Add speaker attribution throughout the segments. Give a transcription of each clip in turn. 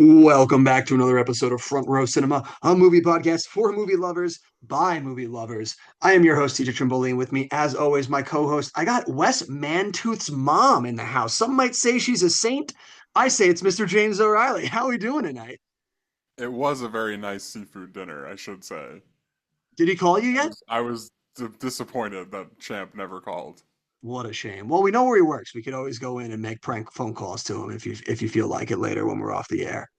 Speaker 1: Welcome back to another episode of Front Row Cinema, a movie podcast for movie lovers by movie lovers. I am your host, TJ Trimboli, and with me, as always, my co-host. I got Wes Mantooth's mom in the house. Some might say she's a saint. I say it's Mr. James O'Reilly. How are we doing tonight?
Speaker 2: It was a very nice seafood dinner, I should say.
Speaker 1: Did he call you
Speaker 2: I
Speaker 1: yet?
Speaker 2: was I was disappointed that Champ never called.
Speaker 1: What a shame. Well, we know where he works. We could always go in and make prank phone calls to him if you feel like it later when we're off the air.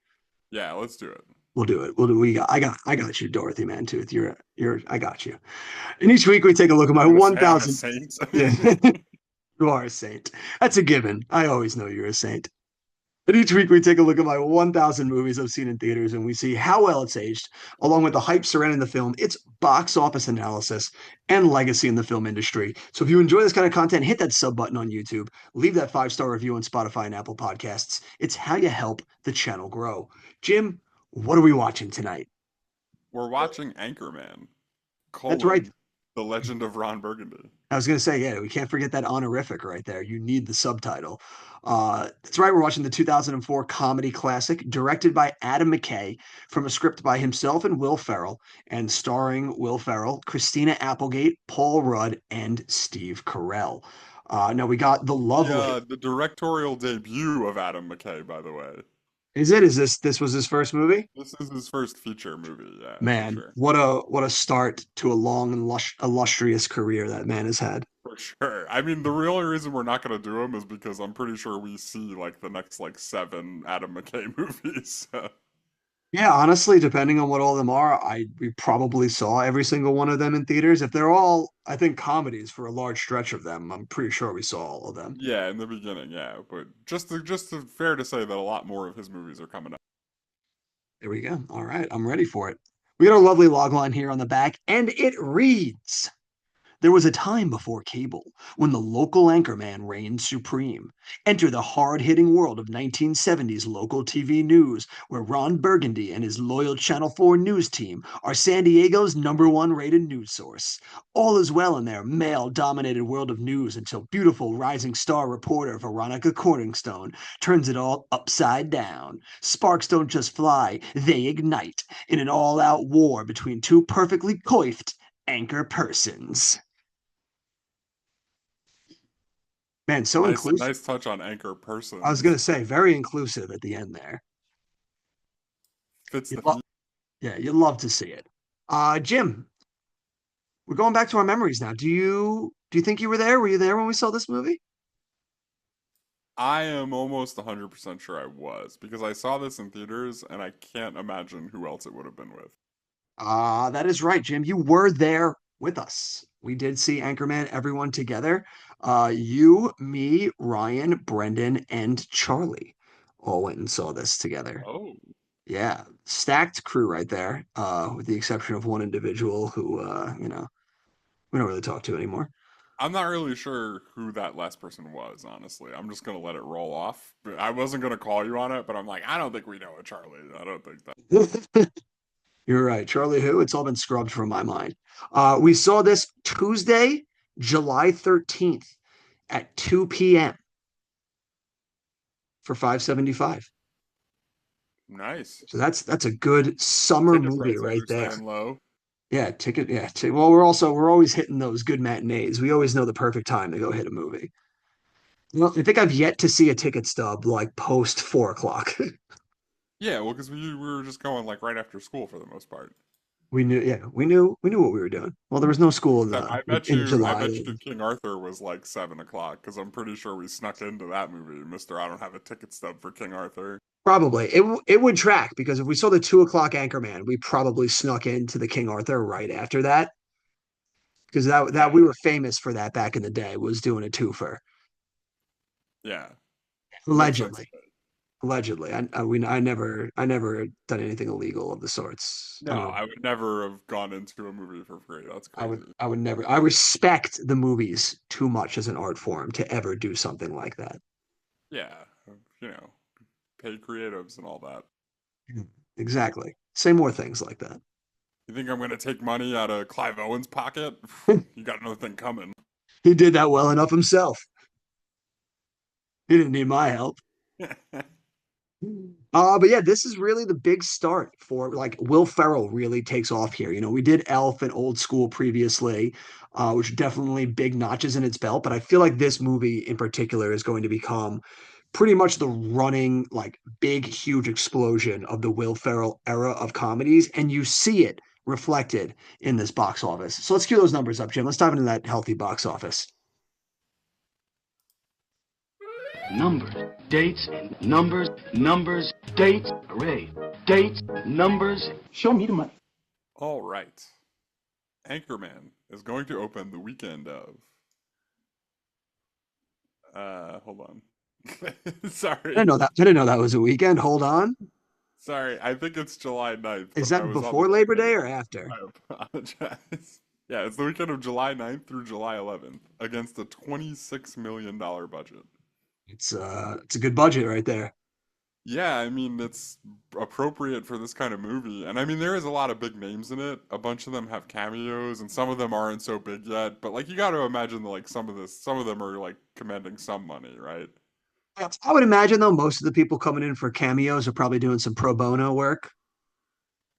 Speaker 2: Yeah, let's do it.
Speaker 1: We'll do it. We'll do. I got you, Dorothy Mantooth. I got you. And each week we take a look at my
Speaker 2: I'm gonna say I'm a
Speaker 1: 1,000.
Speaker 2: saint.
Speaker 1: Yeah. You are a saint. That's a given. I always know you're a saint. And each week we take a look at my 1,000 movies I've seen in theaters and we see how well it's aged, along with the hype surrounding the film, its box office analysis, and legacy in the film industry. So if you enjoy this kind of content, hit that sub button on YouTube, leave that 5-star review on Spotify and Apple Podcasts. It's how you help the channel grow. Jim, what are we watching tonight?
Speaker 2: We're watching Anchorman,
Speaker 1: That's right.
Speaker 2: The Legend of Ron Burgundy.
Speaker 1: I was going to say, yeah, we can't forget that honorific right there. You need the subtitle. That's right. We're watching the 2004 comedy classic directed by Adam McKay from a script by himself and Will Ferrell and starring Will Ferrell, Christina Applegate, Paul Rudd, and Steve Carell. Now we got the lovely.
Speaker 2: The directorial debut of Adam McKay, by the way.
Speaker 1: Is it? Is this was his first movie?
Speaker 2: This is his first feature movie, yeah, for
Speaker 1: Man,
Speaker 2: sure.
Speaker 1: what a start to a long and illustrious career that man has had.
Speaker 2: For sure. I mean, the real reason we're not gonna do him is because I'm pretty sure we see like the next like seven Adam McKay movies. So.
Speaker 1: Yeah, honestly, depending on what all of them are, we probably saw every single one of them in theaters. If they're all, I think, comedies for a large stretch of them, I'm pretty sure we saw all of them.
Speaker 2: Yeah, in the beginning, yeah, but fair to say that a lot more of his movies are coming up.
Speaker 1: There we go. All right, I'm ready for it. We got a lovely log line here on the back, and it reads. There was a time before cable when the local anchorman reigned supreme. Enter the hard-hitting world of 1970s local TV news, where Ron Burgundy and his loyal Channel 4 news team are San Diego's #1 rated news source. All is well in their male-dominated world of news until beautiful rising star reporter Veronica Corningstone turns it all upside down. Sparks don't just fly, they ignite in an all-out war between two perfectly coiffed anchor persons. Man, so inclusive.
Speaker 2: Nice touch on anchor
Speaker 1: I was gonna
Speaker 2: persons.
Speaker 1: say very inclusive at the end there.
Speaker 2: Fits
Speaker 1: You
Speaker 2: the
Speaker 1: lo-
Speaker 2: theme.
Speaker 1: yeah, you love to see it. Jim, we're going back to our memories now. Do you think you were there? Were you there when we saw this movie?
Speaker 2: I am almost 100% sure I was because I saw this in theaters and I can't imagine who else it would have been with.
Speaker 1: That is right, Jim. You were there with us. We did see Anchorman, everyone together. You, me, Ryan, Brendan, and Charlie all went and saw this together.
Speaker 2: Oh,
Speaker 1: Yeah, stacked crew right there, with the exception of one individual who, we don't really talk to anymore.
Speaker 2: I'm not really sure who that last person was, honestly. I'm just gonna let it roll off. I wasn't gonna call you on it, but I'm like, I don't think we know a Charlie. I don't think that.
Speaker 1: You're right. Charlie Who? It's all been scrubbed from my mind. We saw this Tuesday, July 13th at 2 p.m. for 575.
Speaker 2: Nice.
Speaker 1: So that's a good summer
Speaker 2: Ticket
Speaker 1: movie
Speaker 2: prices
Speaker 1: right
Speaker 2: are
Speaker 1: there.
Speaker 2: staying low.
Speaker 1: Yeah, ticket. Yeah. Well, we're always hitting those good matinees. We always know the perfect time to go hit a movie. Well, I think I've yet to see a ticket stub like post 4 o'clock.
Speaker 2: Yeah, well, because we were just going like right after school for the most part.
Speaker 1: We knew what we were doing. Well, there was no school
Speaker 2: Except
Speaker 1: in
Speaker 2: I
Speaker 1: July.
Speaker 2: bet you King Arthur was like 7 o'clock because I'm pretty sure we snuck into that movie, Mister. I don't have a ticket stub for King Arthur.
Speaker 1: Probably it would track because if we saw the 2 o'clock Anchorman, we probably snuck into the King Arthur right after that because that
Speaker 2: Yeah,
Speaker 1: we were famous for that back in the day was doing a twofer.
Speaker 2: yeah, makes sense.
Speaker 1: Allegedly, allegedly. I never done anything illegal of the sorts.
Speaker 2: No, I would never have gone into a movie for free. That's crazy.
Speaker 1: I would never. I respect the movies too much as an art form to ever do something like that.
Speaker 2: Yeah, you know, pay creatives and all that.
Speaker 1: Exactly. Say more things like that.
Speaker 2: You think I'm gonna take money out of Clive Owen's pocket? You got another thing coming.
Speaker 1: He did that well enough himself. He didn't need my help. But yeah, this is really the big start for like Will Ferrell really takes off here. We did Elf and Old School previously, which are definitely big notches in its belt. But I feel like this movie in particular is going to become pretty much the running, like big, huge explosion of the Will Ferrell era of comedies. And you see it reflected in this box office. So let's cue those numbers up, Jim. Let's dive into that healthy box office.
Speaker 3: Numbers, dates, and numbers, numbers, dates, array, dates, numbers. Show me the money.
Speaker 2: All right. Anchorman is going to open the weekend of. Hold on.
Speaker 1: I didn't
Speaker 2: Sorry.
Speaker 1: know that. I didn't know that was a weekend. Hold on.
Speaker 2: Sorry. I think it's July 9th,
Speaker 1: Is
Speaker 2: but I
Speaker 1: that
Speaker 2: was on the
Speaker 1: before
Speaker 2: wrong
Speaker 1: Labor Day
Speaker 2: date.
Speaker 1: or after?
Speaker 2: I apologize. Yeah, it's the weekend of July 9th through July 11th against a $26 million budget.
Speaker 1: It's a good budget right there.
Speaker 2: Yeah, I mean, it's appropriate for this kind of movie. And I mean, there is a lot of big names in it. A bunch of them have cameos, and some of them aren't so big yet. But like, you got to imagine that like some of them are like commanding some money, right?
Speaker 1: I would imagine though most of the people coming in for cameos are probably doing some pro bono work.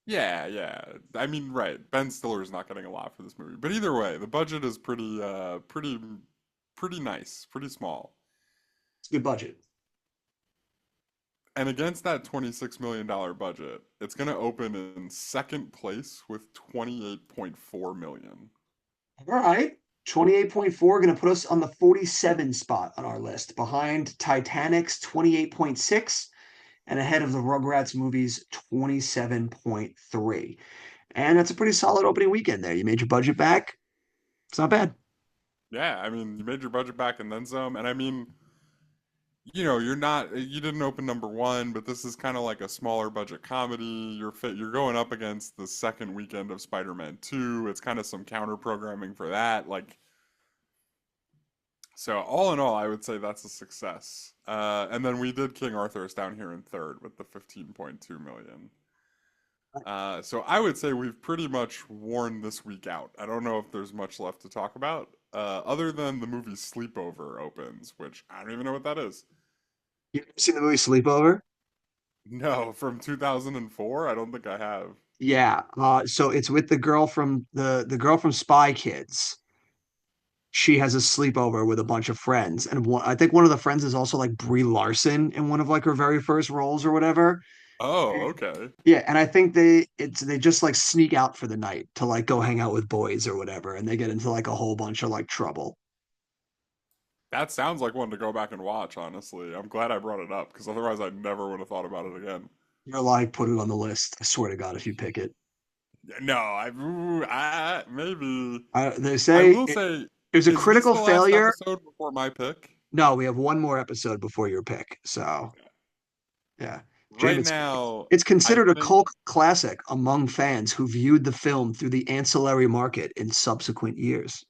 Speaker 2: Yeah, yeah. I mean, right. Ben Stiller's not getting a lot for this movie. But either way, the budget is pretty nice, pretty small.
Speaker 1: It's a good budget.
Speaker 2: And against that $26 million budget, it's going to open in second place with 28.4 million.
Speaker 1: All right. 28.4 going to put us on the 47 spot on our list, behind Titanic's 28.6 and ahead of the Rugrats movie's 27.3. And that's a pretty solid opening weekend there. You made your budget back. It's not bad.
Speaker 2: Yeah, I mean, you made your budget back and then some. And I mean, you know, you didn't open number one, but this is kind of like a smaller budget comedy. You're going up against the second weekend of Spider-Man 2. It's kind of some counter programming for that. Like, so all in all, I would say that's a success. And then we did King Arthur's down here in third with the 15.2 million. So I would say we've pretty much worn this week out. I don't know if there's much left to talk about, other than the movie Sleepover opens, which I don't even know what that is.
Speaker 1: You ever seen the movie Sleepover?
Speaker 2: No, from 2004? I don't think I have.
Speaker 1: Yeah. So it's with the girl from the girl from Spy Kids. She has a sleepover with a bunch of friends, and I think one of the friends is also like Brie Larson in one of like her very first roles or whatever.
Speaker 2: Oh, okay.
Speaker 1: Yeah, and I think they just like sneak out for the night to like go hang out with boys or whatever, and they get into like a whole bunch of like trouble.
Speaker 2: That sounds like one to go back and watch, honestly. I'm glad I brought it up because otherwise I never would have thought about it again.
Speaker 1: You're like, put it on the list. I swear to God, if you pick it.
Speaker 2: No, maybe.
Speaker 1: They
Speaker 2: I
Speaker 1: say
Speaker 2: will say,
Speaker 1: it was a
Speaker 2: is this
Speaker 1: critical
Speaker 2: the last
Speaker 1: failure.
Speaker 2: episode before my pick?
Speaker 1: No, we have one more episode before your pick. So yeah, Jim,
Speaker 2: Right
Speaker 1: it's
Speaker 2: now,
Speaker 1: it's
Speaker 2: I
Speaker 1: considered a
Speaker 2: think.
Speaker 1: cult classic among fans who viewed the film through the ancillary market in subsequent years.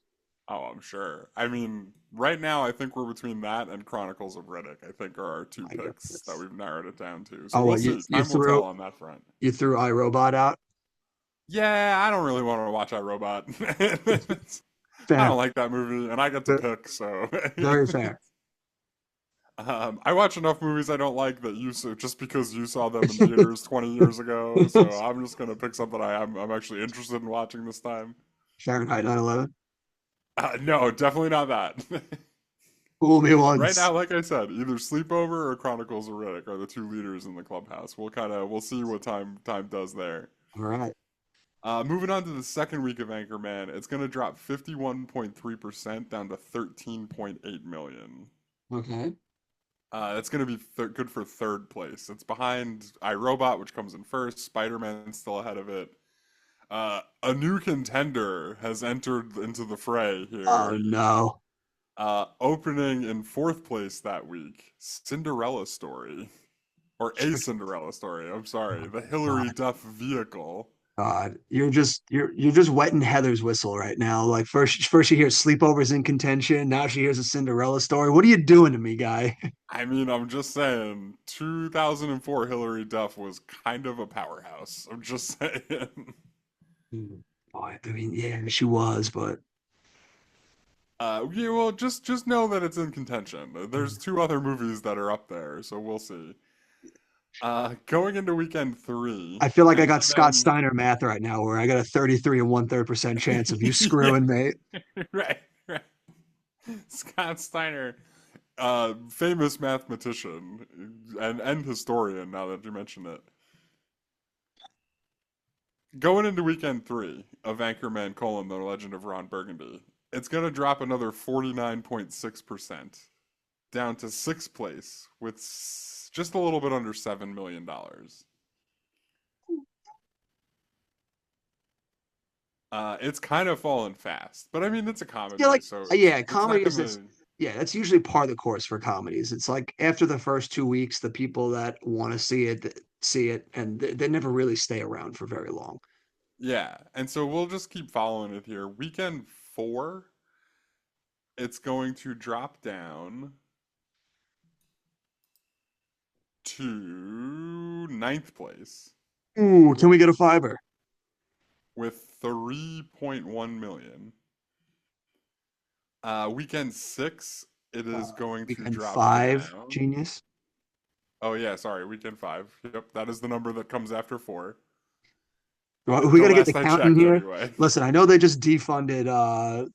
Speaker 2: Oh, I'm sure. I mean, right now, I think we're between that and Chronicles of Riddick. I think are our two
Speaker 1: My
Speaker 2: picks that
Speaker 1: goodness.
Speaker 2: we've narrowed it down to. So
Speaker 1: Oh,
Speaker 2: we'll
Speaker 1: well,
Speaker 2: see.
Speaker 1: you
Speaker 2: Time will tell
Speaker 1: threw
Speaker 2: on that front.
Speaker 1: you threw iRobot out.
Speaker 2: Yeah, I don't really want to watch iRobot. I
Speaker 1: Fair,
Speaker 2: don't like that movie, and I get to pick, so.
Speaker 1: very fair.
Speaker 2: I watch enough movies I don't like that you saw just because you saw them in theaters 20 years ago. So I'm just gonna pick something I'm actually interested in watching this time.
Speaker 1: Fahrenheit 9/11.
Speaker 2: No, definitely not that.
Speaker 1: Fool me
Speaker 2: Right
Speaker 1: once.
Speaker 2: now, like I said, either Sleepover or Chronicles of Riddick are the two leaders in the clubhouse. We'll see what time does there.
Speaker 1: All right.
Speaker 2: Moving on to the second week of Anchorman, it's gonna drop 51.3% down to 13.8 million.
Speaker 1: Okay.
Speaker 2: That's going to be good for third place. It's behind iRobot, which comes in first. Spider-Man's still ahead of it. A new contender has entered into the fray
Speaker 1: Oh
Speaker 2: here.
Speaker 1: no.
Speaker 2: Opening in fourth place that week, Cinderella Story. Or A Cinderella Story, I'm sorry. The Hilary
Speaker 1: God,
Speaker 2: Duff vehicle.
Speaker 1: God, you're just wetting Heather's whistle right now. Like first you hear sleepovers in contention. Now she hears a Cinderella story. What are you doing to me, guy?
Speaker 2: I mean, I'm just saying, 2004 Hilary Duff was kind of a powerhouse. I'm just saying.
Speaker 1: Boy, I mean, yeah, she was, but
Speaker 2: Yeah, well, just know that it's in contention. There's two other movies that are up there, so we'll see. Going into weekend three,
Speaker 1: I feel like I got Scott
Speaker 2: Anchorman.
Speaker 1: Steiner math right now, where I got a 33 and 1/3% chance of you
Speaker 2: Yeah,
Speaker 1: screwing me.
Speaker 2: right, right. Scott Steiner, famous mathematician and historian. Now that you mention it, going into weekend three of Anchorman: The Legend of Ron Burgundy, it's gonna drop another 49.6% down to sixth place with just a little bit under $7 million. It's kind of fallen fast, but I mean it's a
Speaker 1: Yeah,
Speaker 2: comedy,
Speaker 1: like
Speaker 2: so
Speaker 1: yeah,
Speaker 2: it's not
Speaker 1: comedy is this.
Speaker 2: gonna.
Speaker 1: Yeah, that's usually part of the course for comedies. It's like after the first 2 weeks, the people that want to see it, and they never really stay around for very long.
Speaker 2: Yeah, and so we'll just keep following it here. Weekend four, it's going to drop down to ninth place
Speaker 1: Ooh, can we get a fiber?
Speaker 2: with 3.1 million. Weekend six, it is going to
Speaker 1: Weekend
Speaker 2: drop
Speaker 1: five,
Speaker 2: down.
Speaker 1: genius.
Speaker 2: Oh yeah, sorry, weekend five. Yep, that is the number that comes after four.
Speaker 1: Well, we
Speaker 2: The
Speaker 1: got to get the
Speaker 2: last I
Speaker 1: count in
Speaker 2: checked,
Speaker 1: here.
Speaker 2: anyway.
Speaker 1: Listen, I know they just defunded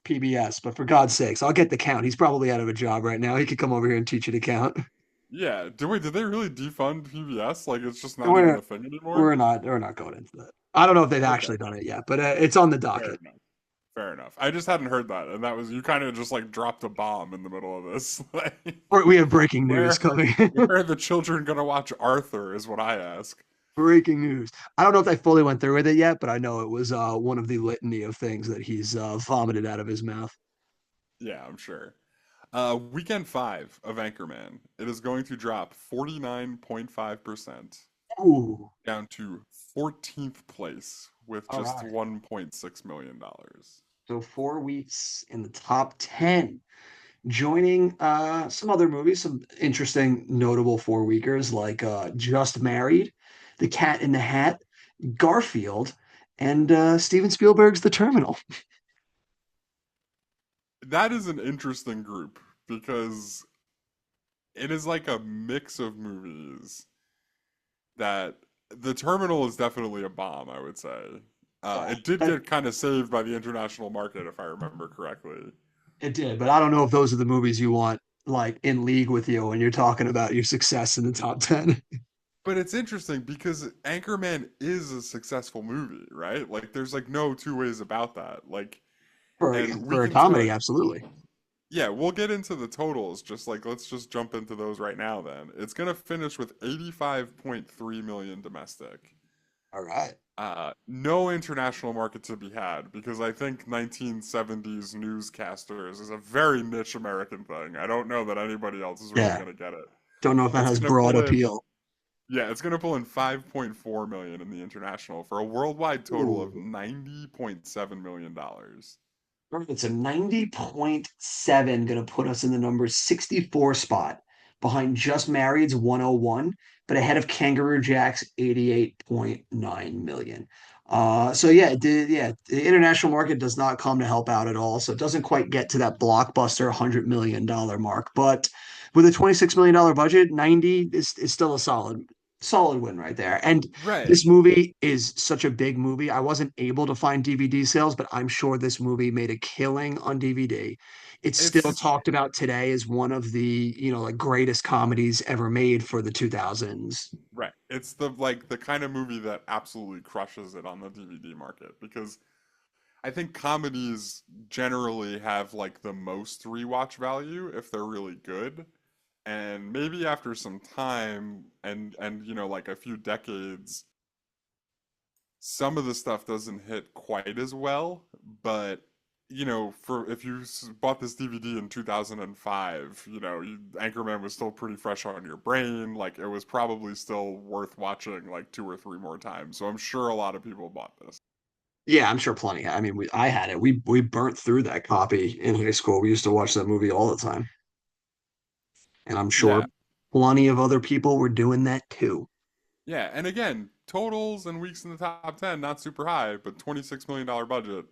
Speaker 1: PBS, but for God's sakes, I'll get the count. He's probably out of a job right now. He could come over here and teach you to count.
Speaker 2: Yeah. Did they really defund PBS? Like it's just not even
Speaker 1: We're
Speaker 2: a thing anymore?
Speaker 1: we're not going into that. I don't know if they've
Speaker 2: Okay.
Speaker 1: actually done it yet, but it's on the
Speaker 2: Fair
Speaker 1: docket.
Speaker 2: enough. Fair enough. I just hadn't heard that, and that was you kind of just like dropped a bomb in the middle of this. Like,
Speaker 1: We have breaking news
Speaker 2: where
Speaker 1: coming.
Speaker 2: where are the children gonna watch Arthur? Is what I ask.
Speaker 1: Breaking news. I don't know if they fully went through with it yet, but I know it was one of the litany of things that he's vomited out of his mouth.
Speaker 2: Yeah, I'm sure. Weekend five of Anchorman. It is going to drop 49.5%
Speaker 1: Ooh,
Speaker 2: down to 14th place with
Speaker 1: all
Speaker 2: just
Speaker 1: right.
Speaker 2: $1.6 million.
Speaker 1: So 4 weeks in the top 10, joining some other movies, some interesting, notable four-weekers like Just Married, The Cat in the Hat, Garfield, and Steven Spielberg's The Terminal.
Speaker 2: That is an interesting group because it is like a mix of movies that the terminal is definitely a bomb, I would say.
Speaker 1: Yeah,
Speaker 2: It did
Speaker 1: that,
Speaker 2: get kind of saved by the international market, if I remember correctly.
Speaker 1: it did, but I don't know if those are the movies you want like in league with you when you're talking about your success in the top 10.
Speaker 2: But it's interesting because Anchorman is a successful movie, right? Like, there's like no two ways about that. Like,
Speaker 1: for
Speaker 2: and we
Speaker 1: for a
Speaker 2: can
Speaker 1: comedy,
Speaker 2: talk.
Speaker 1: absolutely.
Speaker 2: Yeah, we'll get into the totals. Just like let's just jump into those right now. Then it's gonna finish with 85.3 million domestic.
Speaker 1: All right.
Speaker 2: No international market to be had because I think 1970s newscasters is a very niche American thing. I don't know that anybody else is really
Speaker 1: Yeah.
Speaker 2: going to get it.
Speaker 1: Don't know if that
Speaker 2: It's
Speaker 1: has
Speaker 2: going to
Speaker 1: broad
Speaker 2: pull in,
Speaker 1: appeal.
Speaker 2: yeah, it's going to pull in 5.4 million in the international for a worldwide total of
Speaker 1: Ooh.
Speaker 2: 90.7 million dollars.
Speaker 1: All right, so 90.7 going to put us in the number 64 spot behind Just Married's 101, but ahead of Kangaroo Jack's 88.9 million. So yeah, the international market does not come to help out at all. So it doesn't quite get to that blockbuster $100 million mark. But with a $26 million budget, 90 is still a solid win right there. And
Speaker 2: Right.
Speaker 1: this movie is such a big movie. I wasn't able to find DVD sales, but I'm sure this movie made a killing on DVD. It's still
Speaker 2: It's
Speaker 1: talked about today as one of the, like greatest comedies ever made for the 2000s.
Speaker 2: right. It's the kind of movie that absolutely crushes it on the DVD market because I think comedies generally have like the most rewatch value if they're really good. And maybe after some time and like a few decades, some of the stuff doesn't hit quite as well, but for if you bought this DVD in 2005, Anchorman was still pretty fresh on your brain, like it was probably still worth watching like two or three more times. So I'm sure a lot of people bought this.
Speaker 1: Yeah, I'm sure plenty. I mean, I had it. We burnt through that copy in high school. We used to watch that movie all the time, and I'm sure
Speaker 2: Yeah.
Speaker 1: plenty of other people were doing that too.
Speaker 2: Yeah, and again, totals and weeks in the top 10, not super high, but $26 million budget,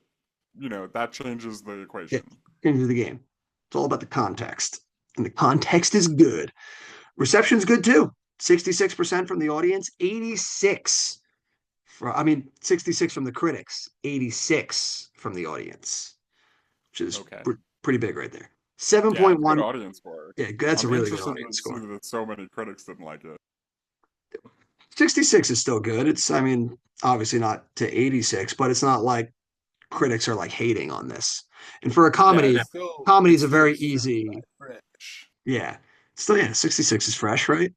Speaker 2: that changes the
Speaker 1: Yeah,
Speaker 2: equation.
Speaker 1: into the game. It's all about the context, and the context is good. Reception's good too. 66% from the audience, 86 I mean, 66 from the critics, 86 from the audience, which is
Speaker 2: Okay.
Speaker 1: pretty big right there.
Speaker 2: Yeah, good
Speaker 1: 7.1.
Speaker 2: audience score.
Speaker 1: Yeah, that's a
Speaker 2: I'm
Speaker 1: really good
Speaker 2: interested
Speaker 1: audience
Speaker 2: to see
Speaker 1: score.
Speaker 2: that so many critics didn't like it.
Speaker 1: 66 is still good. It's, I mean, obviously not to 86, but it's not like critics are like hating on this. And for a
Speaker 2: Yeah,
Speaker 1: comedy, comedy is
Speaker 2: it's
Speaker 1: a
Speaker 2: still
Speaker 1: very
Speaker 2: certified
Speaker 1: easy,
Speaker 2: fresh.
Speaker 1: yeah. Still, yeah, 66 is fresh, right?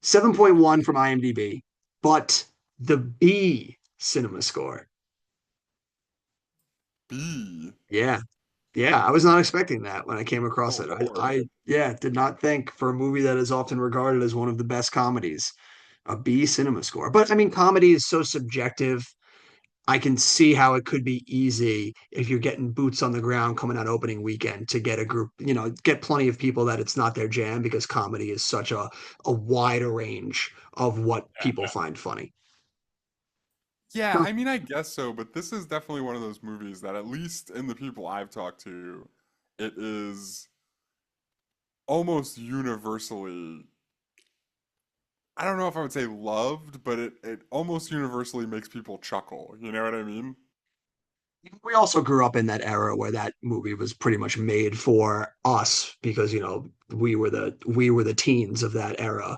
Speaker 1: 7.1 from IMDb, but the B cinema score.
Speaker 2: B.
Speaker 1: Yeah. Yeah, I was not expecting that when I came across
Speaker 2: Oh
Speaker 1: it.
Speaker 2: Lord.
Speaker 1: Yeah, did not think for a movie that is often regarded as one of the best comedies, a B cinema score. But I mean, comedy is so subjective. I can see how it could be easy if you're getting boots on the ground coming out opening weekend to get a group, get plenty of people that it's not their jam because comedy is such a wider range of what people find funny.
Speaker 2: Yeah, I mean, I guess so, but this is definitely one of those movies that, at least in the people I've talked to, it is almost universally, I don't know if I would say loved, but it almost universally makes people chuckle. You know what I mean?
Speaker 1: We also grew up in that era where that movie was pretty much made for us because, we were the teens of that era.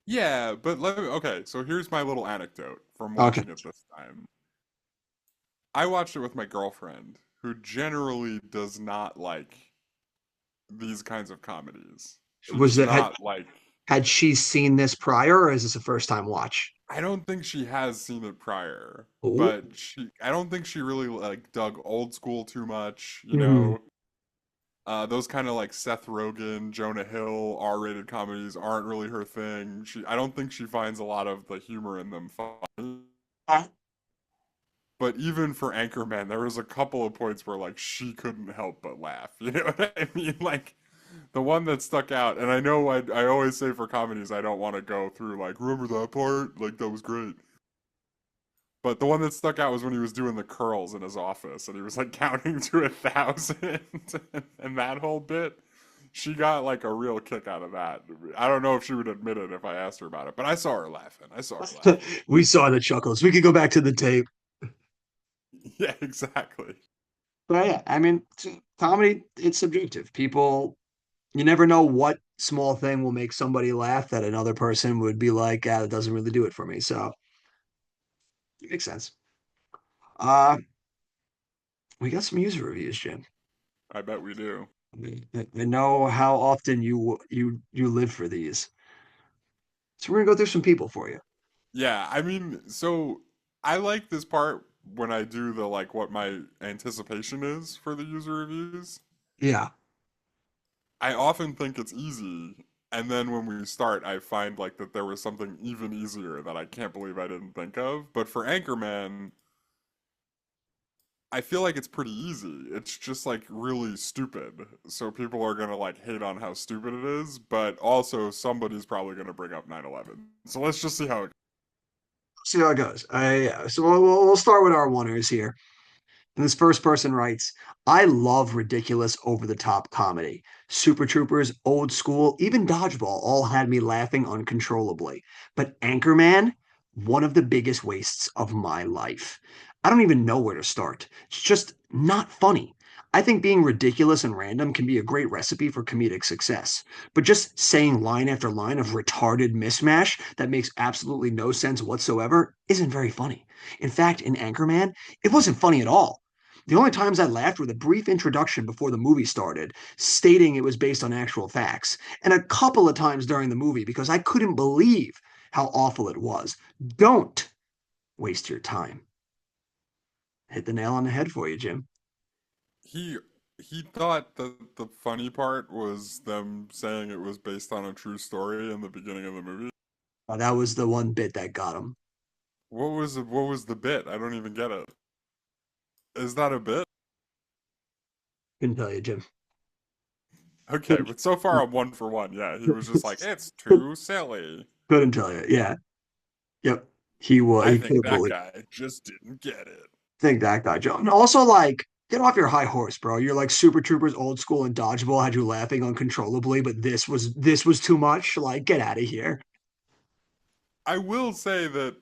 Speaker 2: Yeah, but okay, so here's my little anecdote from
Speaker 1: Okay.
Speaker 2: watching it this time. I watched it with my girlfriend, who generally does not like these kinds of comedies. She
Speaker 1: Was
Speaker 2: does
Speaker 1: it
Speaker 2: not like.
Speaker 1: had she seen this prior or is this a first time watch?
Speaker 2: I don't think she has seen it prior,
Speaker 1: Oh.
Speaker 2: but I don't think she really like dug old school too much, you
Speaker 1: Mhm.
Speaker 2: know. Those kind of like Seth Rogen, Jonah Hill, R-rated comedies aren't really her thing. I don't think she finds a lot of the humor in them funny. But even for Anchorman, there was a couple of points where like she couldn't help but laugh. You know what I mean? Like the one that stuck out, and I know I always say for comedies I don't want to go through like remember that part? Like that was great. But the one that stuck out was when he was doing the curls in his office and he was like counting to 1,000 and that whole bit. She got like a real kick out of that. I don't know if she would admit it if I asked her about it, but I saw her laughing. I saw her laughing.
Speaker 1: We saw the chuckles. We could go back to the tape.
Speaker 2: Yeah, exactly.
Speaker 1: But yeah, I mean, comedy, it's subjective. People, you never know what small thing will make somebody laugh that another person would be like, ah, that doesn't really do it for me. So it makes sense. Uh, we got some user reviews, Jim.
Speaker 2: I bet we do.
Speaker 1: I know how often you live for these. So we're gonna go through some people for you.
Speaker 2: Yeah, I mean, so I like this part when I do the like what my anticipation is for the user reviews.
Speaker 1: Yeah.
Speaker 2: I often think it's easy, and then when we start, I find like that there was something even easier that I can't believe I didn't think of. But for Anchorman, I feel like it's pretty easy. It's just like really stupid. So people are gonna like hate on how stupid it is, but also somebody's probably gonna bring up 9/11. So let's just see how it.
Speaker 1: See how it goes. So we'll start with our oneers here. And this first person writes, I love ridiculous, over the top comedy. Super Troopers, Old School, even Dodgeball all had me laughing uncontrollably. But Anchorman, one of the biggest wastes of my life. I don't even know where to start. It's just not funny. I think being ridiculous and random can be a great recipe for comedic success. But just saying line after line of retarded mismatch that makes absolutely no sense whatsoever isn't very funny. In fact, in Anchorman, it wasn't funny at all. The only times I laughed were the brief introduction before the movie started, stating it was based on actual facts, and a couple of times during the movie because I couldn't believe how awful it was. Don't waste your time. Hit the nail on the head for you, Jim.
Speaker 2: He he thought that the funny part was them saying it was based on a true story in the beginning of the movie.
Speaker 1: That was the one bit that got him.
Speaker 2: What was the bit? I don't even get it. Is that a bit?
Speaker 1: Couldn't tell you, Jim.
Speaker 2: Okay,
Speaker 1: Couldn't,
Speaker 2: but so far I'm one for one. Yeah, he was just like, it's too silly.
Speaker 1: couldn't tell you. Yeah. Yep. He was.
Speaker 2: I
Speaker 1: He
Speaker 2: think
Speaker 1: couldn't
Speaker 2: that
Speaker 1: believe.
Speaker 2: guy just didn't get it.
Speaker 1: Think that guy, Joe. And also, like, get off your high horse, bro. You're like Super Troopers, Old School, and Dodgeball had you laughing uncontrollably, but this was too much. Like, get out of here.
Speaker 2: I will say that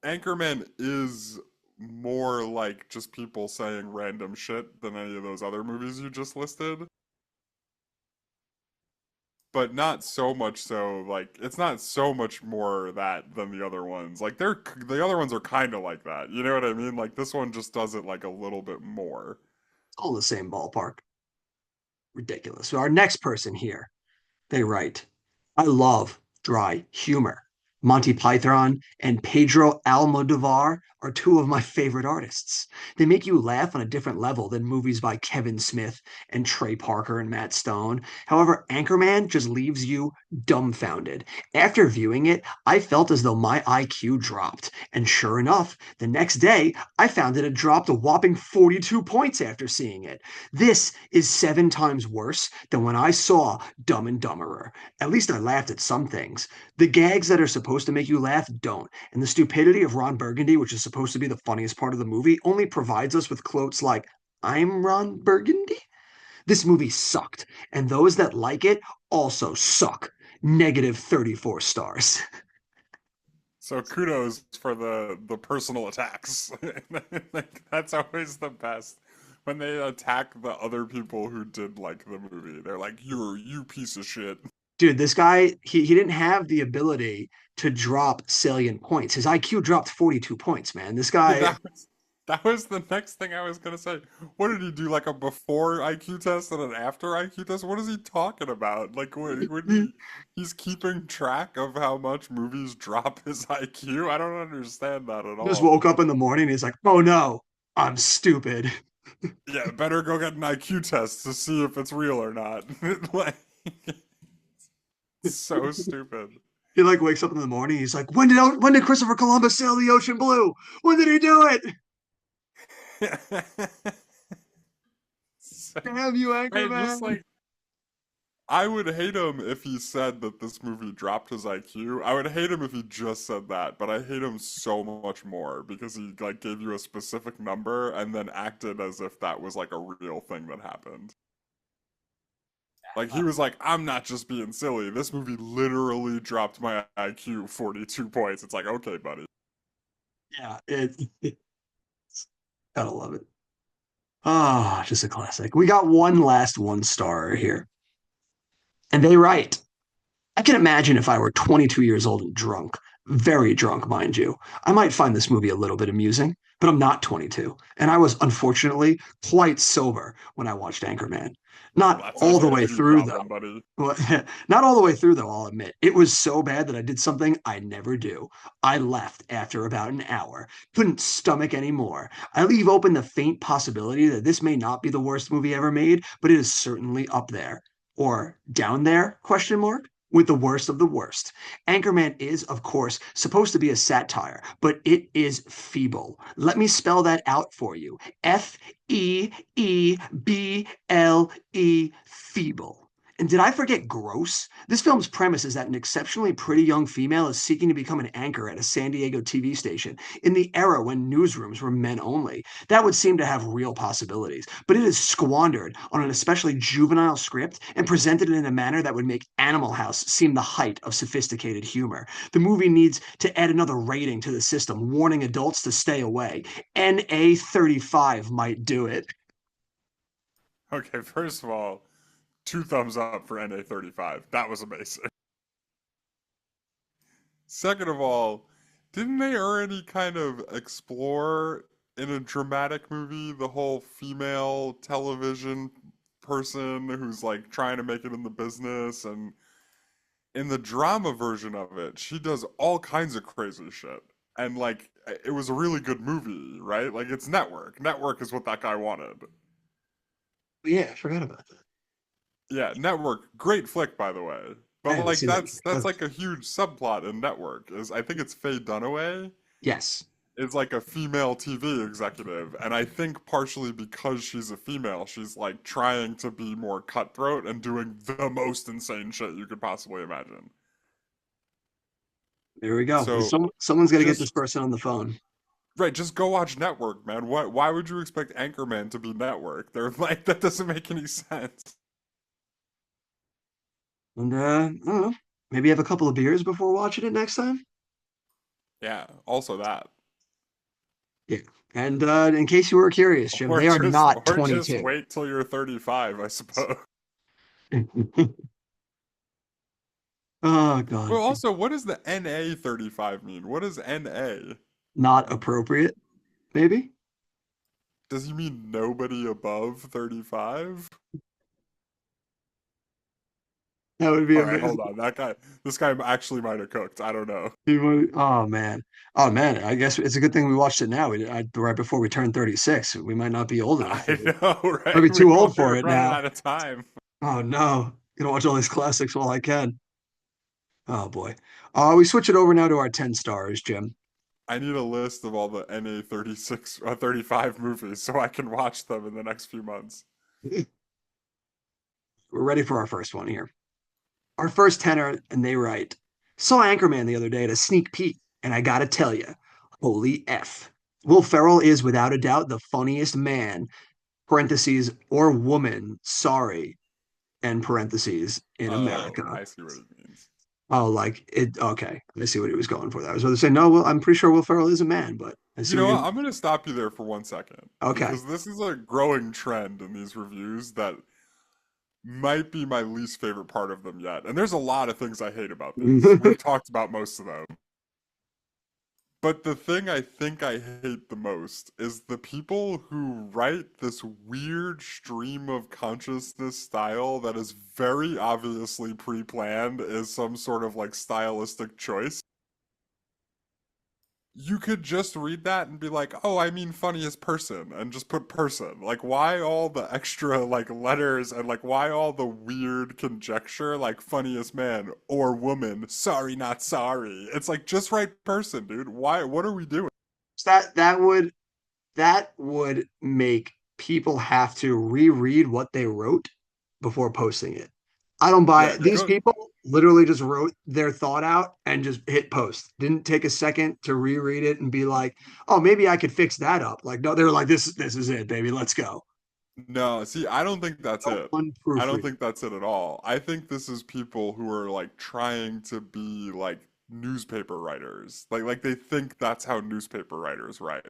Speaker 2: Anchorman is more like just people saying random shit than any of those other movies you just listed. But not so much so, like, it's not so much more that than the other ones. Like, the other ones are kind of like that. You know what I mean? Like, this one just does it, like, a little bit more.
Speaker 1: All the same ballpark. Ridiculous. So our next person here, they write, I love dry humor. Monty Python and Pedro Almodovar are two of my favorite artists. They make you laugh on a different level than movies by Kevin Smith and Trey Parker and Matt Stone. However, Anchorman just leaves you dumbfounded. After viewing it, I felt as though my IQ dropped. And sure enough, the next day, I found it had dropped a whopping 42 points after seeing it. This is 7 times worse than when I saw Dumb and Dumberer. At least I laughed at some things. The gags that are supposed to make you laugh don't, and the stupidity of Ron Burgundy, which is supposed to be the funniest part of the movie, only provides us with quotes like, I'm Ron Burgundy? This movie sucked, and those that like it also suck. Negative 34 stars.
Speaker 2: So kudos for the personal attacks. Like, that's always the best. When they attack the other people who did like the movie, they're like, you piece of shit."
Speaker 1: Dude, this guy, he didn't have the ability to drop salient points. His IQ dropped 42 points, man. This
Speaker 2: Yeah,
Speaker 1: guy,
Speaker 2: that was the next thing I was gonna say. What did he do? Like a before IQ test and an after IQ test? What is he talking about? Like when he's keeping track of how much movies drop his IQ? I don't understand that at
Speaker 1: just
Speaker 2: all.
Speaker 1: woke up in the morning and he's like, oh no, I'm stupid.
Speaker 2: Yeah, better go get an IQ test to see if it's real or not. Like, so stupid.
Speaker 1: He like wakes up in the morning. He's like, when did Christopher Columbus sail the ocean blue? When did he do it?
Speaker 2: So,
Speaker 1: Damn you,
Speaker 2: hey, just
Speaker 1: Anchorman.
Speaker 2: like I would hate him if he said that this movie dropped his IQ. I would hate him if he just said that, but I hate him so much more because he like gave you a specific number and then acted as if that was like a real thing that happened. Like he was like, "I'm not just being silly. This movie literally dropped my IQ 42 points." It's like, "Okay, buddy."
Speaker 1: Yeah, gotta love it. Ah, just a classic. We got one last one star here, and they write. I can imagine if I were 22 years old and drunk, very drunk, mind you, I might find this movie a little bit amusing, but I'm not 22, and I was unfortunately quite sober when I watched Anchorman.
Speaker 2: Well,
Speaker 1: Not
Speaker 2: that
Speaker 1: all
Speaker 2: sounds
Speaker 1: the
Speaker 2: like a
Speaker 1: way
Speaker 2: you
Speaker 1: through, though.
Speaker 2: problem, buddy.
Speaker 1: Well, not all the way through, though, I'll admit. It was so bad that I did something I never do. I left after about an hour. Couldn't stomach anymore. I leave open the faint possibility that this may not be the worst movie ever made, but it is certainly up there. Or down there, question mark? With the worst of the worst. Anchorman is, of course, supposed to be a satire, but it is feeble. Let me spell that out for you. Feeble, feeble. And did I forget gross? This film's premise is that an exceptionally pretty young female is seeking to become an anchor at a San Diego TV station in the era when newsrooms were men only. That would seem to have real possibilities, but it is squandered on an especially juvenile script and presented in a manner that would make Animal House seem the height of sophisticated humor. The movie needs to add another rating to the system, warning adults to stay away. NA35 might do it.
Speaker 2: Okay, first of all, two thumbs up for NA35. That was amazing. Second of all, didn't they already kind of explore in a dramatic movie the whole female television person who's like trying to make it in the business? And in the drama version of it, she does all kinds of crazy shit. And like, it was a really good movie, right? Like, it's Network. Network is what that guy wanted.
Speaker 1: Yeah, I forgot about that.
Speaker 2: Yeah, Network, great flick by the way.
Speaker 1: I
Speaker 2: But
Speaker 1: haven't
Speaker 2: like
Speaker 1: seen that.
Speaker 2: that's like a huge subplot in Network. Is I think it's Faye Dunaway
Speaker 1: Yes.
Speaker 2: is like a female TV executive, and I think partially because she's a female, she's like trying to be more cutthroat and doing the most insane shit you could possibly imagine.
Speaker 1: There we go.
Speaker 2: So
Speaker 1: Someone's got to get this
Speaker 2: just
Speaker 1: person on the phone.
Speaker 2: right, just go watch Network, man. Why would you expect Anchorman to be Network? They're like that doesn't make any sense.
Speaker 1: And I don't know. Maybe have a couple of beers before watching it next time.
Speaker 2: Yeah, also that.
Speaker 1: Yeah. And in case you were curious, Jim, they are not
Speaker 2: Or just
Speaker 1: 22.
Speaker 2: wait till you're 35, I suppose.
Speaker 1: Oh God,
Speaker 2: Well, also, what does the NA 35 mean? What is NA?
Speaker 1: not appropriate. Maybe
Speaker 2: Does he mean nobody above 35?
Speaker 1: that would be
Speaker 2: All right,
Speaker 1: amazing.
Speaker 2: hold on. This guy actually might have cooked. I don't know.
Speaker 1: Oh man, oh man. I guess it's a good thing we watched it now. Right before we turned 36. We might not be old enough for
Speaker 2: I
Speaker 1: it.
Speaker 2: know,
Speaker 1: Might
Speaker 2: right?
Speaker 1: be too old for
Speaker 2: We're
Speaker 1: it
Speaker 2: running
Speaker 1: now.
Speaker 2: out of time.
Speaker 1: Oh no, gonna watch all these classics while I can. Oh boy. We switch it over now to our 10 stars, Jim.
Speaker 2: I need a list of all the NA 36, 35 movies so I can watch them in the next few months.
Speaker 1: We're ready for our first one here. Our first tenor, and they write, saw Anchorman the other day at a sneak peek, and I gotta tell you, holy F. Will Ferrell is without a doubt the funniest man, parentheses, or woman, sorry, end parentheses, in
Speaker 2: Oh,
Speaker 1: America.
Speaker 2: I see what he means.
Speaker 1: Oh, like it, okay. I see what he was going for that. I was going to say, no, well, I'm pretty sure Will Ferrell is a man, but I
Speaker 2: You
Speaker 1: see what
Speaker 2: know what?
Speaker 1: you,
Speaker 2: I'm going to stop you there for 1 second
Speaker 1: okay.
Speaker 2: because this is a growing trend in these reviews that might be my least favorite part of them yet. And there's a lot of things I hate about these. We've talked about most of them. But the thing I think I hate the most is the people who write this weird stream of consciousness style that is very obviously pre-planned as some sort of like stylistic choice. You could just read that and be like, oh, I mean funniest person, and just put person. Like, why all the extra, like, letters and, like, why all the weird conjecture, like, funniest man or woman, sorry, not sorry? It's like, just write person, dude. Why, what are we doing?
Speaker 1: That would make people have to reread what they wrote before posting it. I don't buy
Speaker 2: Yeah,
Speaker 1: it. These
Speaker 2: go,
Speaker 1: people literally just wrote their thought out and just hit post. Didn't take a second to reread it and be like, "Oh, maybe I could fix that up." Like, no, they were like, "This is it, baby. Let's go."
Speaker 2: no, see, I don't think that's
Speaker 1: No
Speaker 2: it.
Speaker 1: one
Speaker 2: I don't
Speaker 1: proofread.
Speaker 2: think that's it at all. I think this is people who are, like, trying to be, like, newspaper writers. Like they think that's how newspaper writers write.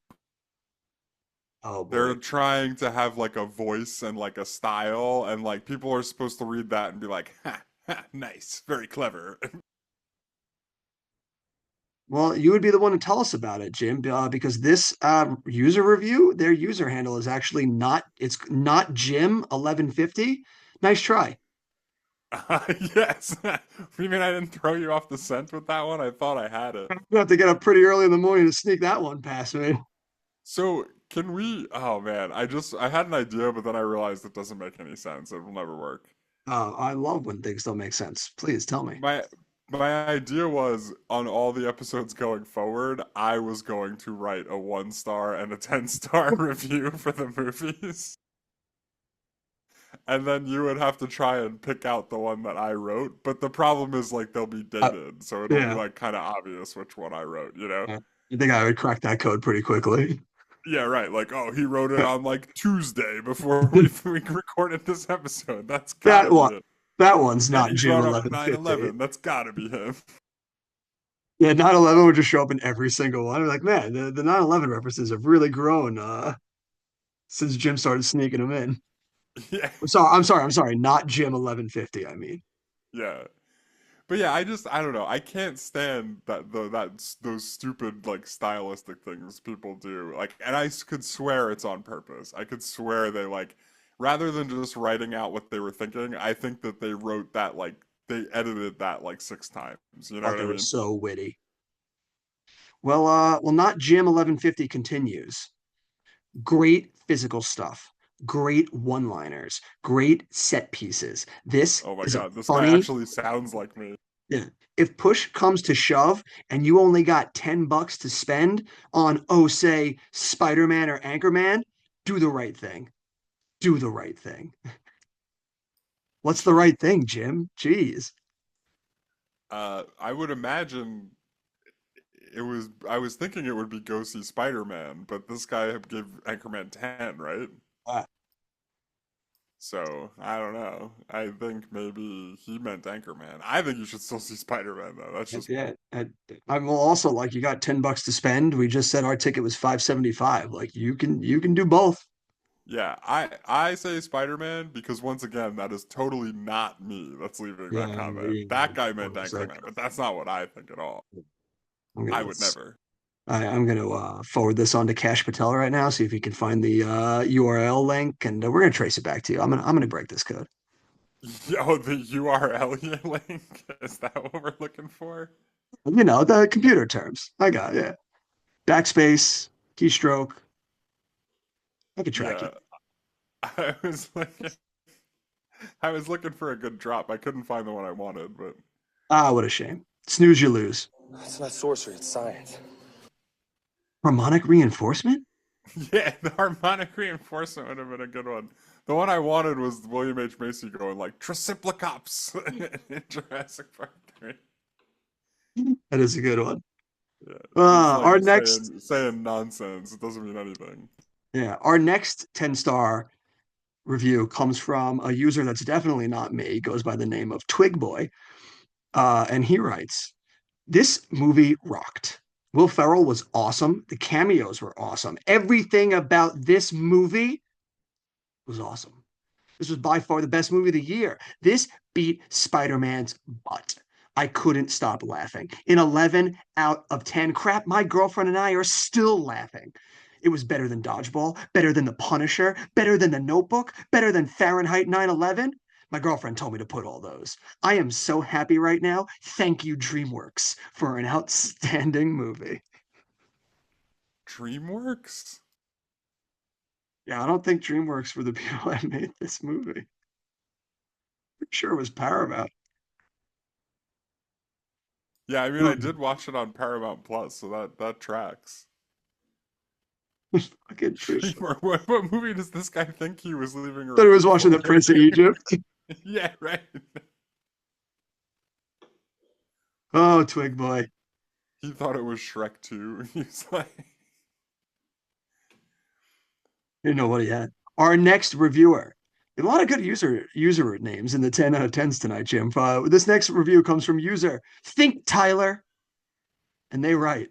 Speaker 1: Oh
Speaker 2: They're
Speaker 1: boy.
Speaker 2: trying to have like a voice and like a style, and like people are supposed to read that and be like, ha, ha, nice, very clever.
Speaker 1: Well, you would be the one to tell us about it, Jim, because this user review, their user handle is actually not. It's not Jim 1150. Nice try.
Speaker 2: Yes. You mean I didn't throw you off the scent with that one? I thought I had it.
Speaker 1: You have to get up pretty early in the morning to sneak that one past me.
Speaker 2: So can we? Oh man, I had an idea, but then I realized it doesn't make any sense. It will never work.
Speaker 1: I love when things don't make sense. Please tell me.
Speaker 2: My my idea was on all the episodes going forward, I was going to write a 1 star and a 10 star review for the movies. And then you would have to try and pick out the one that I wrote. But the problem is like they'll be
Speaker 1: Uh,
Speaker 2: dated, so it'll be
Speaker 1: yeah.
Speaker 2: like kind of obvious which one I wrote, you know?
Speaker 1: Yeah. I think I would crack that code pretty quickly.
Speaker 2: Yeah, right. Like, oh, he wrote it on like Tuesday before we recorded this episode. That's gotta
Speaker 1: That
Speaker 2: be
Speaker 1: one.
Speaker 2: it.
Speaker 1: That one's
Speaker 2: And
Speaker 1: not
Speaker 2: he
Speaker 1: Jim
Speaker 2: brought up
Speaker 1: 1150.
Speaker 2: 9/11. That's gotta be him.
Speaker 1: Yeah, 9/11 would just show up in every single one. I'm like, man, the 9/11 references have really grown since Jim started sneaking them in.
Speaker 2: Yeah,
Speaker 1: I'm sorry. Not Jim 1150, I mean.
Speaker 2: yeah. But yeah, I don't know. I can't stand those stupid like stylistic things people do. Like, and could swear it's on purpose. I could swear they like, rather than just writing out what they were thinking, I think that they wrote that like they edited that like 6 times. You know
Speaker 1: Thought
Speaker 2: what
Speaker 1: they
Speaker 2: I
Speaker 1: were
Speaker 2: mean?
Speaker 1: so witty. Well, not Jim 1150 continues. Great physical stuff, great one-liners, great set pieces. This
Speaker 2: Oh my
Speaker 1: is a
Speaker 2: God, this guy
Speaker 1: funny.
Speaker 2: actually sounds like me.
Speaker 1: Yeah. If push comes to shove and you only got $10 to spend on, oh, say, Spider-Man or Anchorman, do the right thing. Do the right thing. What's the right thing, Jim? Jeez.
Speaker 2: I would imagine it was. I was thinking it would be go see Spider-Man, but this guy gave Anchorman 10, right?
Speaker 1: Uh,
Speaker 2: So I don't know. I think maybe he meant Anchorman. I think you should still see Spider-Man though. That's just
Speaker 1: Yeah. I will also like you got $10 to spend. We just said our ticket was 575. Like you can do both.
Speaker 2: yeah. I say Spider-Man because once again, that is totally not me that's leaving that
Speaker 1: Yeah,
Speaker 2: comment.
Speaker 1: yeah.
Speaker 2: That guy meant
Speaker 1: Hold on a sec.
Speaker 2: Anchorman, but that's not what I think at all.
Speaker 1: I'm
Speaker 2: I
Speaker 1: gonna
Speaker 2: would never.
Speaker 1: I'm gonna forward this on to Cash Patel right now. See if he can find the URL link, and we're gonna trace it back to you. I'm gonna break this code.
Speaker 2: Yo, the URL link. Is that what we're looking for?
Speaker 1: The computer terms. I got it. Yeah. Backspace, keystroke. I can track you.
Speaker 2: Yeah. I was looking I was looking for a good drop. I couldn't find the one I wanted, but
Speaker 1: Ah, what a shame. Snooze, you lose.
Speaker 4: It's not sorcery, it's science.
Speaker 1: Harmonic reinforcement?
Speaker 2: yeah, the harmonic reinforcement would have been a good one. The one I wanted was William H. Macy going like Tricyclops in Jurassic Park 3.
Speaker 1: That is a good one.
Speaker 2: Yeah, just like
Speaker 1: Our next,
Speaker 2: saying nonsense. It doesn't mean anything.
Speaker 1: yeah, our next 10-star review comes from a user that's definitely not me. He goes by the name of Twig Boy. And he writes, this movie rocked. Will Ferrell was awesome. The cameos were awesome. Everything about this movie was awesome. This was by far the best movie of the year. This beat Spider-Man's butt. I couldn't stop laughing. In 11 out of 10, crap, my girlfriend and I are still laughing. It was better than Dodgeball, better than The Punisher, better than The Notebook, better than Fahrenheit 9/11. My girlfriend told me to put all those. I am so happy right now. Thank you, DreamWorks, for an outstanding movie.
Speaker 2: DreamWorks?
Speaker 1: Yeah, I don't think DreamWorks were the people that made this movie. I'm sure it was Paramount.
Speaker 2: Yeah, I mean I
Speaker 1: Ooh,
Speaker 2: did watch it on Paramount Plus, so that tracks.
Speaker 1: fucking Dream.
Speaker 2: DreamWorks. What movie does this guy think he was leaving a
Speaker 1: Thought he was
Speaker 2: review
Speaker 1: watching
Speaker 2: for?
Speaker 1: The Prince of Egypt.
Speaker 2: yeah, right.
Speaker 1: Oh, Twig Boy.
Speaker 2: He thought it was Shrek 2. He's like
Speaker 1: Didn't know what he had. Our next reviewer. A lot of good user names in the 10 out of 10s tonight, Jim. This next review comes from user Think Tyler, and they write,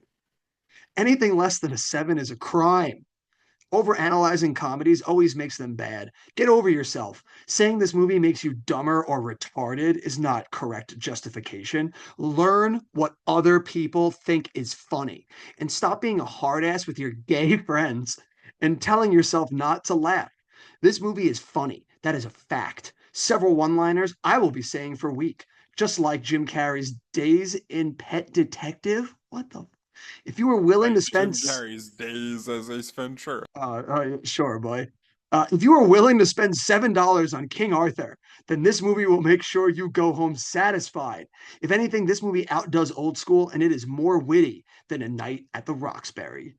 Speaker 1: anything less than a 7 is a crime. Overanalyzing comedies always makes them bad. Get over yourself. Saying this movie makes you dumber or retarded is not correct justification. Learn what other people think is funny and stop being a hard ass with your gay friends and telling yourself not to laugh. This movie is funny. That is a fact. Several one liners I will be saying for a week, just like Jim Carrey's Days in Pet Detective. What the? If you were willing to
Speaker 2: like
Speaker 1: spend
Speaker 2: Jim Carrey's days as Ace Ventura.
Speaker 1: Sure, boy. If you are willing to spend $7 on King Arthur, then this movie will make sure you go home satisfied. If anything, this movie outdoes Old School, and it is more witty than A Night at the Roxbury.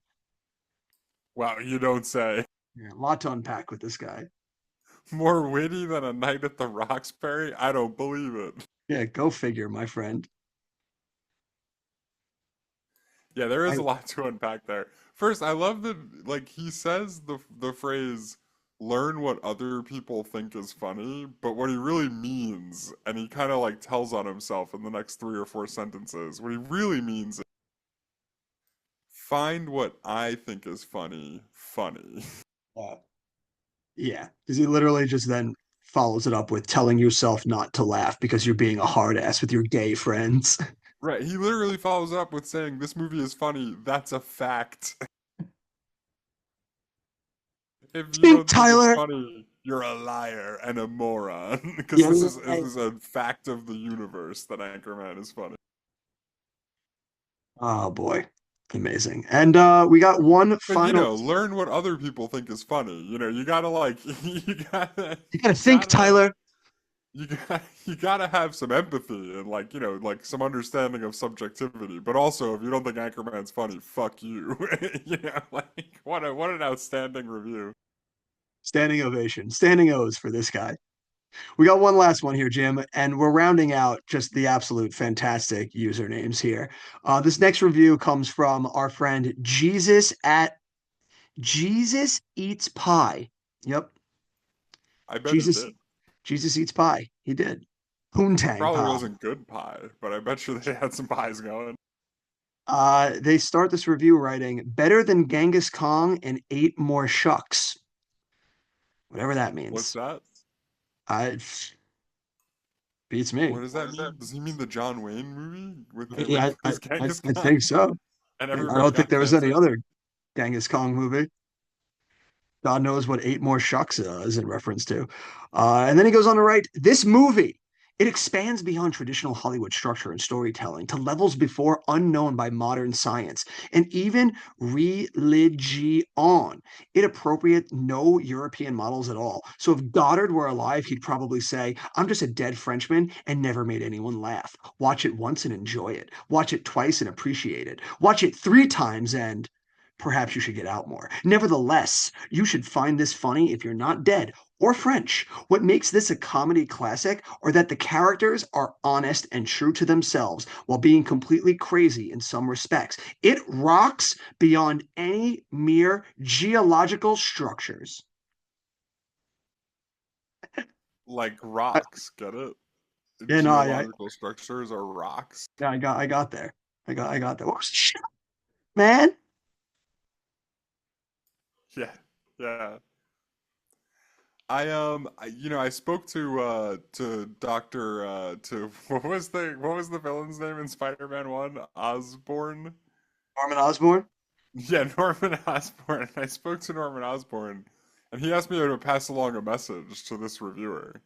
Speaker 2: Wow, you don't say.
Speaker 1: Yeah, a lot to unpack with this guy.
Speaker 2: More witty than A Night at the Roxbury? I don't believe it.
Speaker 1: Yeah, go figure, my friend.
Speaker 2: Yeah, there is
Speaker 1: I,
Speaker 2: a lot to unpack there. First, I love that like he says the phrase learn what other people think is funny, but what he really means, and he kind of like tells on himself in the next 3 or 4 sentences, what he really means is find what I think is funny, funny.
Speaker 1: uh, yeah, because he literally just then follows it up with telling yourself not to laugh because you're being a hard ass with your gay friends.
Speaker 2: Right, he literally follows up with saying this movie is funny, that's a fact. If you
Speaker 1: Think
Speaker 2: don't think it's
Speaker 1: Tyler.
Speaker 2: funny, you're a liar and a moron. Because
Speaker 1: Yeah,
Speaker 2: this is a fact of the universe that Anchorman is funny.
Speaker 1: oh boy, amazing. And we got one
Speaker 2: But
Speaker 1: final.
Speaker 2: learn what other people think is funny. You gotta like you gotta
Speaker 1: You gotta
Speaker 2: you
Speaker 1: think,
Speaker 2: gotta
Speaker 1: Tyler.
Speaker 2: you gotta have some empathy and like like some understanding of subjectivity. But also, if you don't think Anchorman's funny, fuck you. Like what an outstanding review.
Speaker 1: Standing ovation, standing O's for this guy. We got one last one here, Jim, and we're rounding out just the absolute fantastic usernames here. This next review comes from our friend Jesus at Jesus Eats Pie. Yep.
Speaker 2: I bet it
Speaker 1: Jesus
Speaker 2: did.
Speaker 1: Jesus eats pie. He did. Poontang
Speaker 2: Probably
Speaker 1: pie.
Speaker 2: wasn't good pie, but I bet you they had some pies going.
Speaker 1: They start this review writing, better than Genghis Kong and eight more shucks. Whatever that
Speaker 2: What's
Speaker 1: means.
Speaker 2: that?
Speaker 1: Uh, beats
Speaker 2: What
Speaker 1: me.
Speaker 2: does that mean? Does he mean the John Wayne movie with
Speaker 1: Yeah,
Speaker 2: his Genghis
Speaker 1: I
Speaker 2: Khan
Speaker 1: think so.
Speaker 2: and
Speaker 1: I
Speaker 2: everybody
Speaker 1: don't think
Speaker 2: got
Speaker 1: there was any
Speaker 2: cancer?
Speaker 1: other Genghis Kong movie. God knows what eight more shucks is in reference to. And then he goes on to write, this movie, it expands beyond traditional Hollywood structure and storytelling to levels before unknown by modern science and even religion. It appropriate no European models at all. So if Goddard were alive, he'd probably say, I'm just a dead Frenchman and never made anyone laugh. Watch it once and enjoy it. Watch it twice and appreciate it. Watch it three times and perhaps you should get out more. Nevertheless, you should find this funny if you're not dead or French. What makes this a comedy classic are that the characters are honest and true to themselves while being completely crazy in some respects. It rocks beyond any mere geological structures.
Speaker 2: Like
Speaker 1: I,
Speaker 2: rocks, get it?
Speaker 1: yeah, no,
Speaker 2: Geological structures are rocks.
Speaker 1: I got there. I got there. What was the shit, man?
Speaker 2: Yeah, yeah. I spoke to Doctor to what was the villain's name in Spider-Man 1? Osborn?
Speaker 1: Norman Osborn?
Speaker 2: Yeah, Norman Osborn. I spoke to Norman Osborn and he asked me to pass along a message to this reviewer.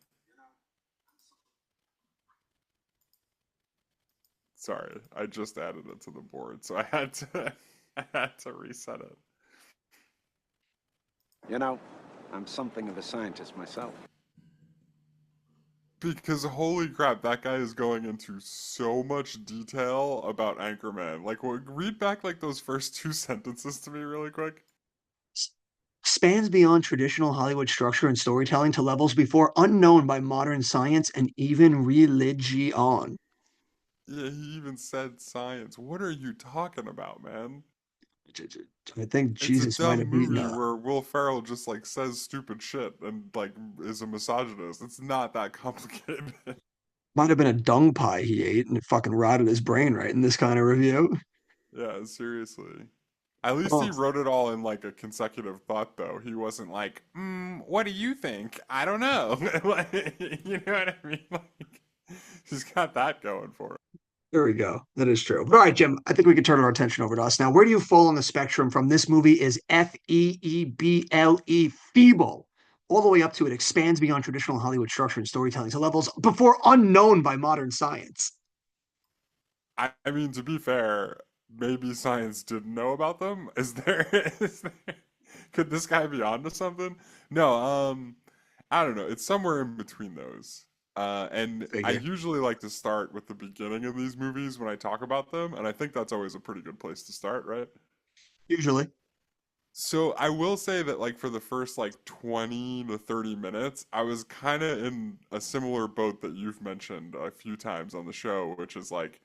Speaker 2: Sorry, I just added it to the board, so I had to I had to reset it.
Speaker 5: You know, I'm something of a scientist myself.
Speaker 2: Because holy crap, that guy is going into so much detail about Anchorman. Like, read back like those first two sentences to me really quick.
Speaker 1: Spans beyond traditional Hollywood structure and storytelling to levels before unknown by modern science and even religion.
Speaker 2: Yeah, he even said science. What are you talking about, man?
Speaker 1: I think
Speaker 2: It's a
Speaker 1: Jesus might
Speaker 2: dumb
Speaker 1: have been
Speaker 2: movie where Will Ferrell just like says stupid shit and like is a misogynist. It's not that complicated.
Speaker 1: might have been a dung pie he ate and it fucking rotted his brain right in this kind of review.
Speaker 2: Yeah, seriously. At least he
Speaker 1: Oh,
Speaker 2: wrote it all in like a consecutive thought, though. He wasn't like, what do you think? I don't know. Like, you know what I mean? Like, he's got that going for him.
Speaker 1: there we go. That is true. But all right, Jim, I think we can turn our attention over to us now. Where do you fall on the spectrum from this movie is feeble, all the way up to it expands beyond traditional Hollywood structure and storytelling to levels before unknown by modern science.
Speaker 2: I mean, to be fair, maybe science didn't know about them. Is there, could this guy be onto something? No, I don't know. It's somewhere in between those. And I
Speaker 1: Figure.
Speaker 2: usually like to start with the beginning of these movies when I talk about them, and I think that's always a pretty good place to start, right?
Speaker 1: Usually.
Speaker 2: So I will say that like for the first like 20 to 30 minutes, I was kind of in a similar boat that you've mentioned a few times on the show, which is like,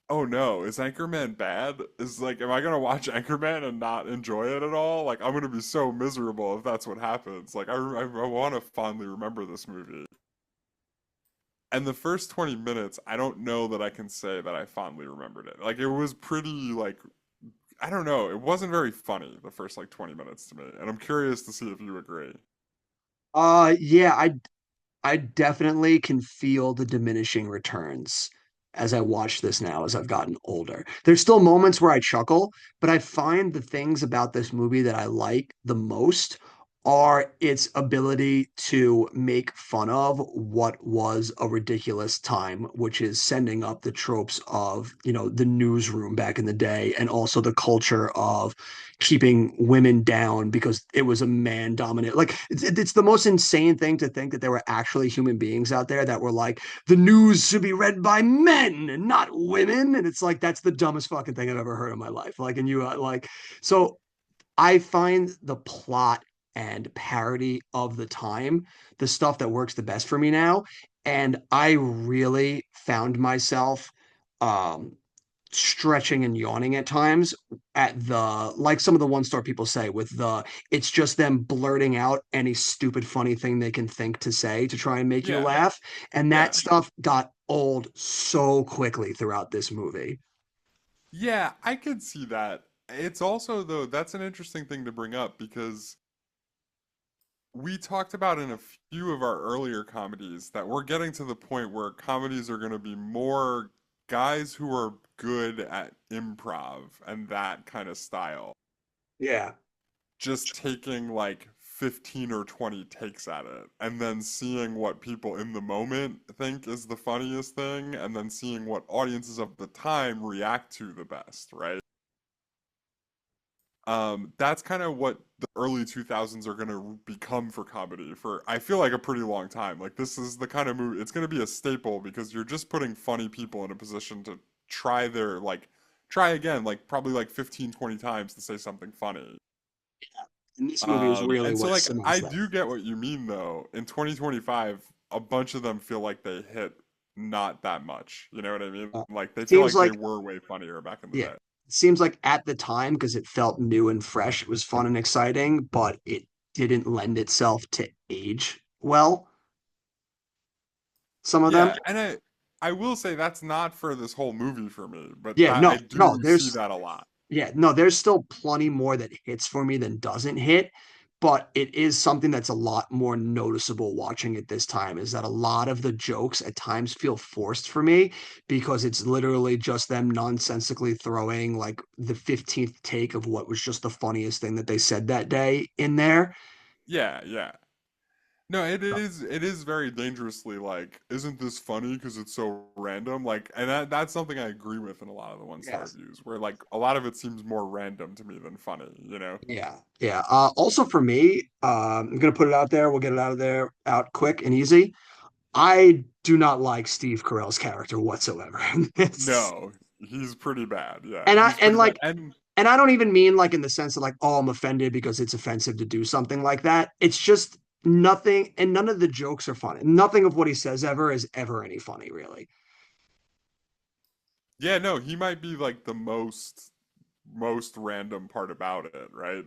Speaker 2: oh no, is Anchorman bad? Is like, am I gonna watch Anchorman and not enjoy it at all? Like, I'm gonna be so miserable if that's what happens. Like, I want to fondly remember this movie. And the first 20 minutes, I don't know that I can say that I fondly remembered it. Like, it was pretty like I don't know. It wasn't very funny the first like 20 minutes to me, and I'm curious to see if you agree.
Speaker 1: Yeah, I definitely can feel the diminishing returns as I watch this now as I've gotten older. There's still moments where I chuckle, but I find the things about this movie that I like the most are its ability to make fun of what was a ridiculous time, which is sending up the tropes of, the newsroom back in the day and also the culture of keeping women down because it was a man dominant. Like it's the most insane thing to think that there were actually human beings out there that were like the news should be read by men and not women, and it's like that's the dumbest fucking thing I've ever heard in my life. Like, and you like so I find the plot and parody of the time the stuff that works the best for me now, and I really found myself um stretching and yawning at times at the like some of the one star people say with the it's just them blurting out any stupid funny thing they can think to say to try and make you
Speaker 2: Yeah,
Speaker 1: laugh. And that
Speaker 2: yeah.
Speaker 1: stuff got old so quickly throughout this movie.
Speaker 2: Yeah, I could see that. It's also, though, that's an interesting thing to bring up because we talked about in a few of our earlier comedies that we're getting to the point where comedies are going to be more guys who are good at improv and that kind of style,
Speaker 1: Yeah.
Speaker 2: just taking like 15 or 20 takes at it and then seeing what people in the moment think is the funniest thing and then seeing what audiences of the time react to the best, right? That's kind of what the early 2000s are going to become for comedy for I feel like a pretty long time. Like this is the kind of movie it's going to be a staple because you're just putting funny people in a position to try their like try again like probably like 15, 20 times to say something funny.
Speaker 1: And this movie is really
Speaker 2: And so
Speaker 1: what
Speaker 2: like
Speaker 1: cements
Speaker 2: I
Speaker 1: that.
Speaker 2: do get what you mean though. In 2025, a bunch of them feel like they hit not that much. You know what I mean?
Speaker 1: Uh,
Speaker 2: Like they feel
Speaker 1: seems
Speaker 2: like they
Speaker 1: like
Speaker 2: were way funnier back in the
Speaker 1: Yeah.
Speaker 2: day.
Speaker 1: Seems like at the time, because it felt new and fresh, it was fun and exciting, but it didn't lend itself to age well, some of them.
Speaker 2: Yeah, and I will say that's not for this whole movie for me, but
Speaker 1: Yeah,
Speaker 2: that
Speaker 1: no,
Speaker 2: I
Speaker 1: no,
Speaker 2: do see that a lot.
Speaker 1: there's still plenty more that hits for me than doesn't hit, but it is something that's a lot more noticeable watching it this time, is that a lot of the jokes at times feel forced for me because it's literally just them nonsensically throwing like the 15th take of what was just the funniest thing that they said that day in there.
Speaker 2: Yeah, yeah. No, it is very dangerously like, isn't this funny because it's so random? Like, and that's something I agree with in a lot of the one-star
Speaker 1: Yes.
Speaker 2: reviews, where like a lot of it seems more random to me than funny, you know?
Speaker 1: Yeah, yeah. Also for me, I'm gonna put it out there. We'll get it out of there out quick and easy. I do not like Steve Carell's character whatsoever in this.
Speaker 2: No, he's pretty bad. Yeah,
Speaker 1: And I
Speaker 2: he's
Speaker 1: and
Speaker 2: pretty bad.
Speaker 1: like
Speaker 2: And
Speaker 1: and I don't even mean like in the sense of like, oh, I'm offended because it's offensive to do something like that. It's just nothing, and none of the jokes are funny. Nothing of what he says ever is ever any funny, really.
Speaker 2: yeah, no, he might be like the most random part about it, right?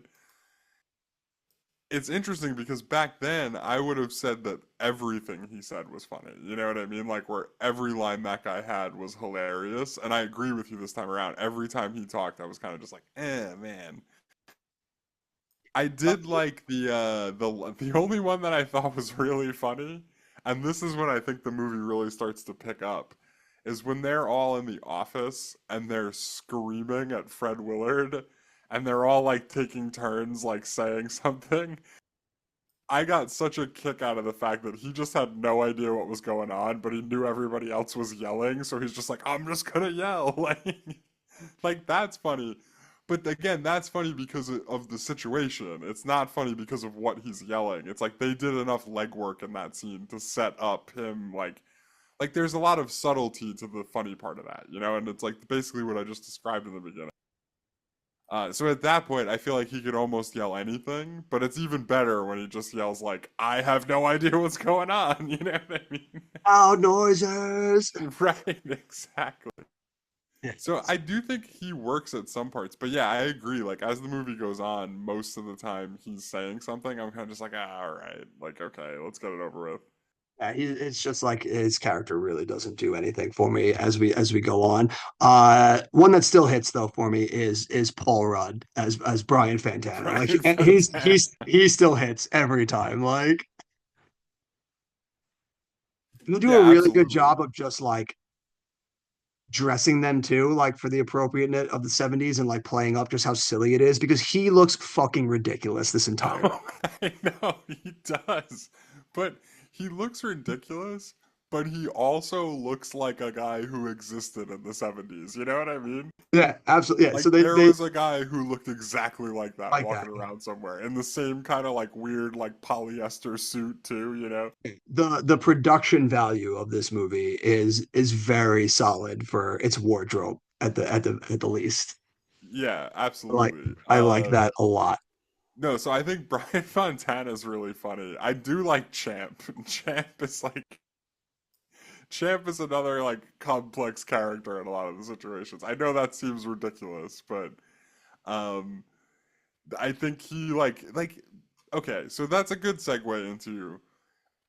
Speaker 2: It's interesting because back then I would have said that everything he said was funny. You know what I mean? Like where every line that guy had was hilarious. And I agree with you this time around. Every time he talked, I was kind of just like, man. I did like the only one that I thought was really funny, and this is when I think the movie really starts to pick up, is when they're all in the office and they're screaming at Fred Willard and they're all like taking turns like saying something. I got such a kick out of the fact that he just had no idea what was going on, but he knew everybody else was yelling, so he's just like, I'm just gonna yell. Like that's funny. But again, that's funny because of the situation. It's not funny because of what he's yelling. It's like they did enough legwork in that scene to set up him like there's a lot of subtlety to the funny part of that, you know, and it's like basically what I just described in the beginning. So at that point, I feel like he could almost yell anything, but it's even better when he just yells like, "I have no idea what's going on." You know what I mean?
Speaker 1: Loud noises.
Speaker 2: Right, exactly.
Speaker 1: Yeah.
Speaker 2: So I do think he works at some parts, but yeah, I agree. Like as the movie goes on, most of the time he's saying something, I'm kind of just like, all right, like okay, let's get it over with.
Speaker 1: It's just like his character really doesn't do anything for me as we go on. One that still hits though for me is Paul Rudd as Brian Fantana. Like
Speaker 2: Brian
Speaker 1: he's
Speaker 2: Fantana.
Speaker 1: he's he still hits every time. Like you do a
Speaker 2: Yeah,
Speaker 1: really good
Speaker 2: absolutely.
Speaker 1: job of just like dressing them too, like for the appropriateness of the 70s and like playing up just how silly it is because he looks fucking ridiculous this entire
Speaker 2: Oh, I know he does, but he looks ridiculous. But he also looks like a guy who existed in the 70s. You know what I mean?
Speaker 1: Yeah, absolutely. Yeah.
Speaker 2: Like
Speaker 1: So they
Speaker 2: there
Speaker 1: they
Speaker 2: was a guy who looked exactly like that
Speaker 1: like that.
Speaker 2: walking around somewhere in the same kind of like weird like polyester suit too, you know?
Speaker 1: The production value of this movie is very solid for its wardrobe at the least.
Speaker 2: Yeah,
Speaker 1: Like
Speaker 2: absolutely.
Speaker 1: I like that a lot.
Speaker 2: No, so I think Brian Fontana is really funny. I do like Champ. Champ is like Champ is another like complex character in a lot of the situations. I know that seems ridiculous, but um I think he like okay, so that's a good segue into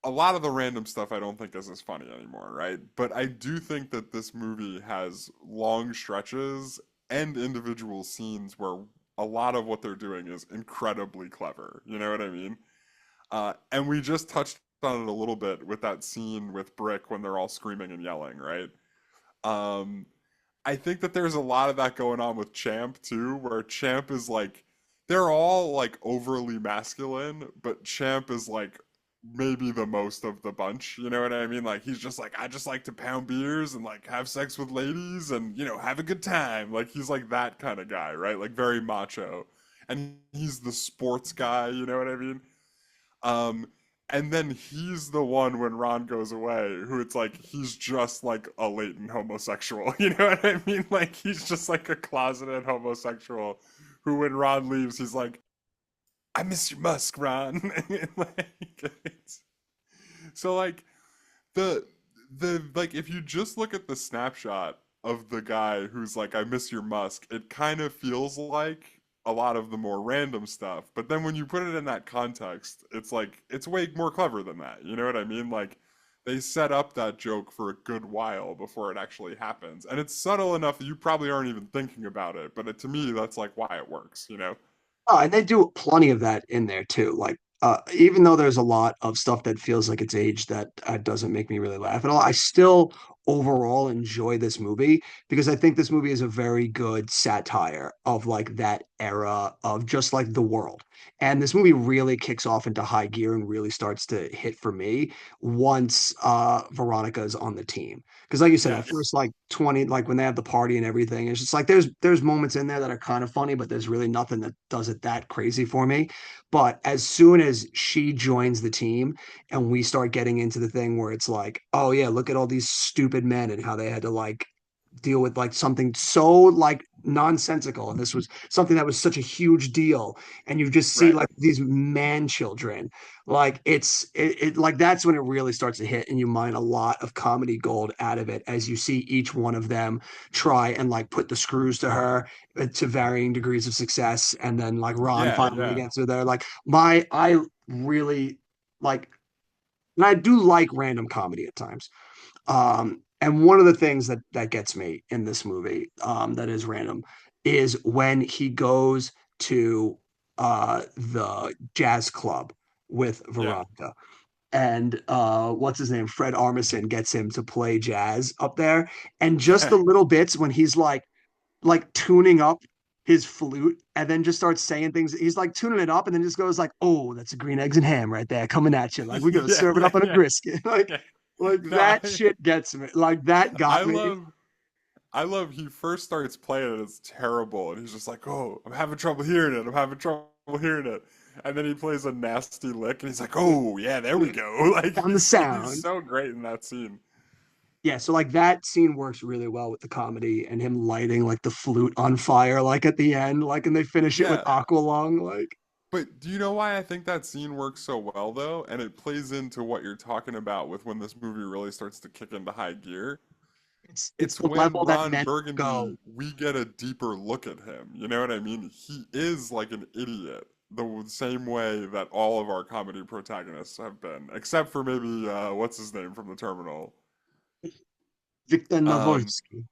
Speaker 2: a lot of the random stuff I don't think is as funny anymore, right? But I do think that this movie has long stretches and individual scenes where a lot of what they're doing is incredibly clever. You know what I mean? And we just touched on it a little bit with that scene with Brick when they're all screaming and yelling, right? Um, I think that there's a lot of that going on with Champ too, where Champ is like, they're all like overly masculine, but Champ is like maybe the most of the bunch. You know what I mean? Like he's just like, I just like to pound beers and like have sex with ladies and have a good time. Like he's like that kind of guy, right? Like very macho, and he's the sports guy. You know what I mean? Um, and then he's the one when Ron goes away, who it's like he's just like a latent homosexual. You know what I mean? Like he's just like a closeted homosexual who when Ron leaves, he's like, I miss your musk, Ron. like, so like the like if you just look at the snapshot of the guy who's like, I miss your musk, it kind of feels like a lot of the more random stuff. But then when you put it in that context, it's like it's way more clever than that. You know what I mean? Like they set up that joke for a good while before it actually happens. And it's subtle enough that you probably aren't even thinking about it. But to me, that's like why it works, you know?
Speaker 1: Oh, and they do plenty of that in there too. Like, even though there's a lot of stuff that feels like it's aged, that doesn't make me really laugh at all. I still overall enjoy this movie because I think this movie is a very good satire of like that era of just like the world. And this movie really kicks off into high gear and really starts to hit for me once Veronica's on the team. Because like you said, at
Speaker 2: Yes.
Speaker 1: first like 20, like when they have the party and everything, it's just like there's moments in there that are kind of funny, but there's really nothing that does it that crazy for me. But as soon as she joins the team and we start getting into the thing where it's like, oh yeah, look at all these stupid men and how they had to like deal with like something so like nonsensical, and this was something that was such a huge deal, and you just see
Speaker 2: Right.
Speaker 1: like these man children, like it like that's when it really starts to hit and you mine a lot of comedy gold out of it as you see each one of them try and like put the screws to her, to varying degrees of success, and then like Ron
Speaker 2: Yeah,
Speaker 1: finally
Speaker 2: yeah.
Speaker 1: gets her there. Like my I really like, and I do like random comedy at times. And one of the things that gets me in this movie, that is random, is when he goes to the jazz club with
Speaker 2: Yeah.
Speaker 1: Veronica. And what's his name? Fred Armisen gets him to play jazz up there. And just
Speaker 2: Yeah.
Speaker 1: the little bits when he's like tuning up his flute and then just starts saying things. He's like tuning it up and then just goes like, "Oh, that's a green eggs and ham right there coming at you. Like we're gonna
Speaker 2: Yeah,
Speaker 1: serve it
Speaker 2: yeah,
Speaker 1: up on a
Speaker 2: yeah.
Speaker 1: brisket."
Speaker 2: Yeah.
Speaker 1: Like
Speaker 2: No,
Speaker 1: that shit gets me. Like that
Speaker 2: I
Speaker 1: got me.
Speaker 2: love I love he first starts playing it, it's terrible, and he's just like, "Oh, I'm having trouble hearing it. I'm having trouble hearing it." And then he plays a nasty lick, and he's like, "Oh, yeah, there we go." Like
Speaker 1: Found the
Speaker 2: he's
Speaker 1: sound.
Speaker 2: so great in that scene.
Speaker 1: Yeah, so like that scene works really well with the comedy and him lighting like the flute on fire, like at the end, like, and they finish it with
Speaker 2: Yeah,
Speaker 1: Aqualung. Like
Speaker 2: but do you know why I think that scene works so well though? And it plays into what you're talking about with when this movie really starts to kick into high gear.
Speaker 1: it's
Speaker 2: It's
Speaker 1: the
Speaker 2: when
Speaker 1: level that
Speaker 2: Ron
Speaker 1: men go.
Speaker 2: Burgundy, we get a deeper look at him. You know what I mean? He is like an idiot, the same way that all of our comedy protagonists have been, except for maybe what's his name from the Terminal.
Speaker 1: Victor
Speaker 2: Um,
Speaker 1: Navolsky.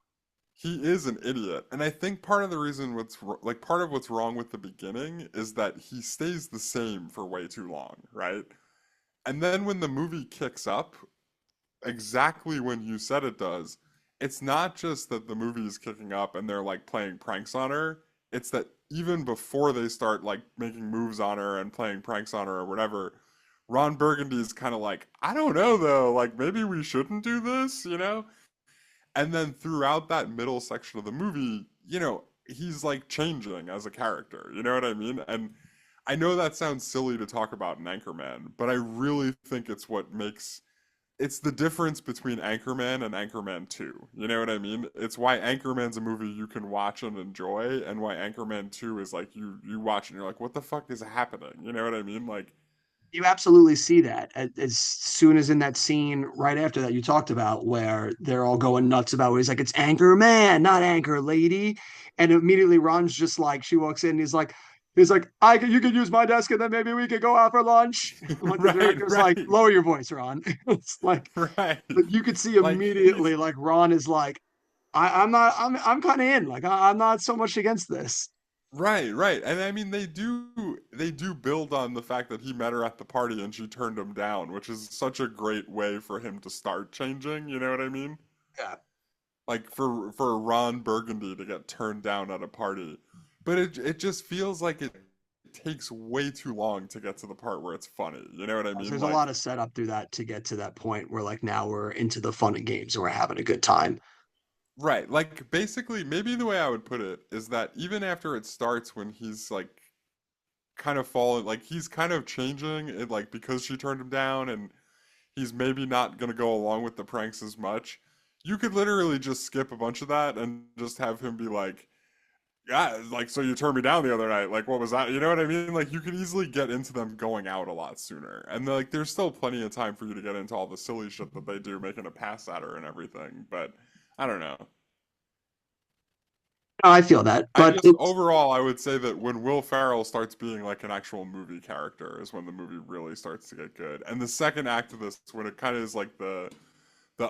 Speaker 2: he is an idiot, and I think part of the reason like part of what's wrong with the beginning is that he stays the same for way too long, right? And then when the movie kicks up, exactly when you said it does, it's not just that the movie is kicking up and they're like playing pranks on her. It's that even before they start like making moves on her and playing pranks on her or whatever, Ron Burgundy is kind of like, I don't know though, like maybe we shouldn't do this, you know? And then throughout that middle section of the movie, he's like changing as a character, you know what I mean? And I know that sounds silly to talk about in Anchorman, but I really think it's what makes it's the difference between Anchorman and Anchorman 2. You know what I mean? It's why Anchorman's a movie you can watch and enjoy, and why Anchorman 2 is like you watch and you're like, what the fuck is happening? You know what I mean? Like
Speaker 1: You absolutely see that as soon as in that scene right after that you talked about where they're all going nuts about where he's like, it's Anchor Man, not Anchor Lady. And immediately Ron's just like, she walks in and he's like, you could use my desk and then maybe we could go out for lunch. Like the
Speaker 2: Right,
Speaker 1: director's like,
Speaker 2: right,
Speaker 1: lower your voice, Ron. It's
Speaker 2: right.
Speaker 1: like you could see
Speaker 2: Like he's
Speaker 1: immediately like Ron is like, I'm kind of in. Like I'm not so much against this.
Speaker 2: right, right. And I mean they do build on the fact that he met her at the party and she turned him down, which is such a great way for him to start changing, you know what I mean?
Speaker 1: Yeah.
Speaker 2: Like for Ron Burgundy to get turned down at a party. But it just feels like it takes way too long to get to the part where it's funny. You know what I mean?
Speaker 1: There's a
Speaker 2: Like
Speaker 1: lot of setup through that to get to that point where like now we're into the fun and games and we're having a good time.
Speaker 2: right, like basically maybe the way I would put it is that even after it starts when he's like kind of falling like he's kind of changing it like because she turned him down and he's maybe not going to go along with the pranks as much. You could literally just skip a bunch of that and just have him be like, yeah, like, so you turned me down the other night. Like, what was that? You know what I mean? Like, you could easily get into them going out a lot sooner. And, like, there's still plenty of time for you to get into all the silly shit that they do, making a pass at her and everything. But, I don't know.
Speaker 1: No, I feel that,
Speaker 2: I
Speaker 1: but
Speaker 2: just,
Speaker 1: it's
Speaker 2: overall, I would say that when Will Ferrell starts being, like, an actual movie character is when the movie really starts to get good. And the second act of this, when it kind of is, like, the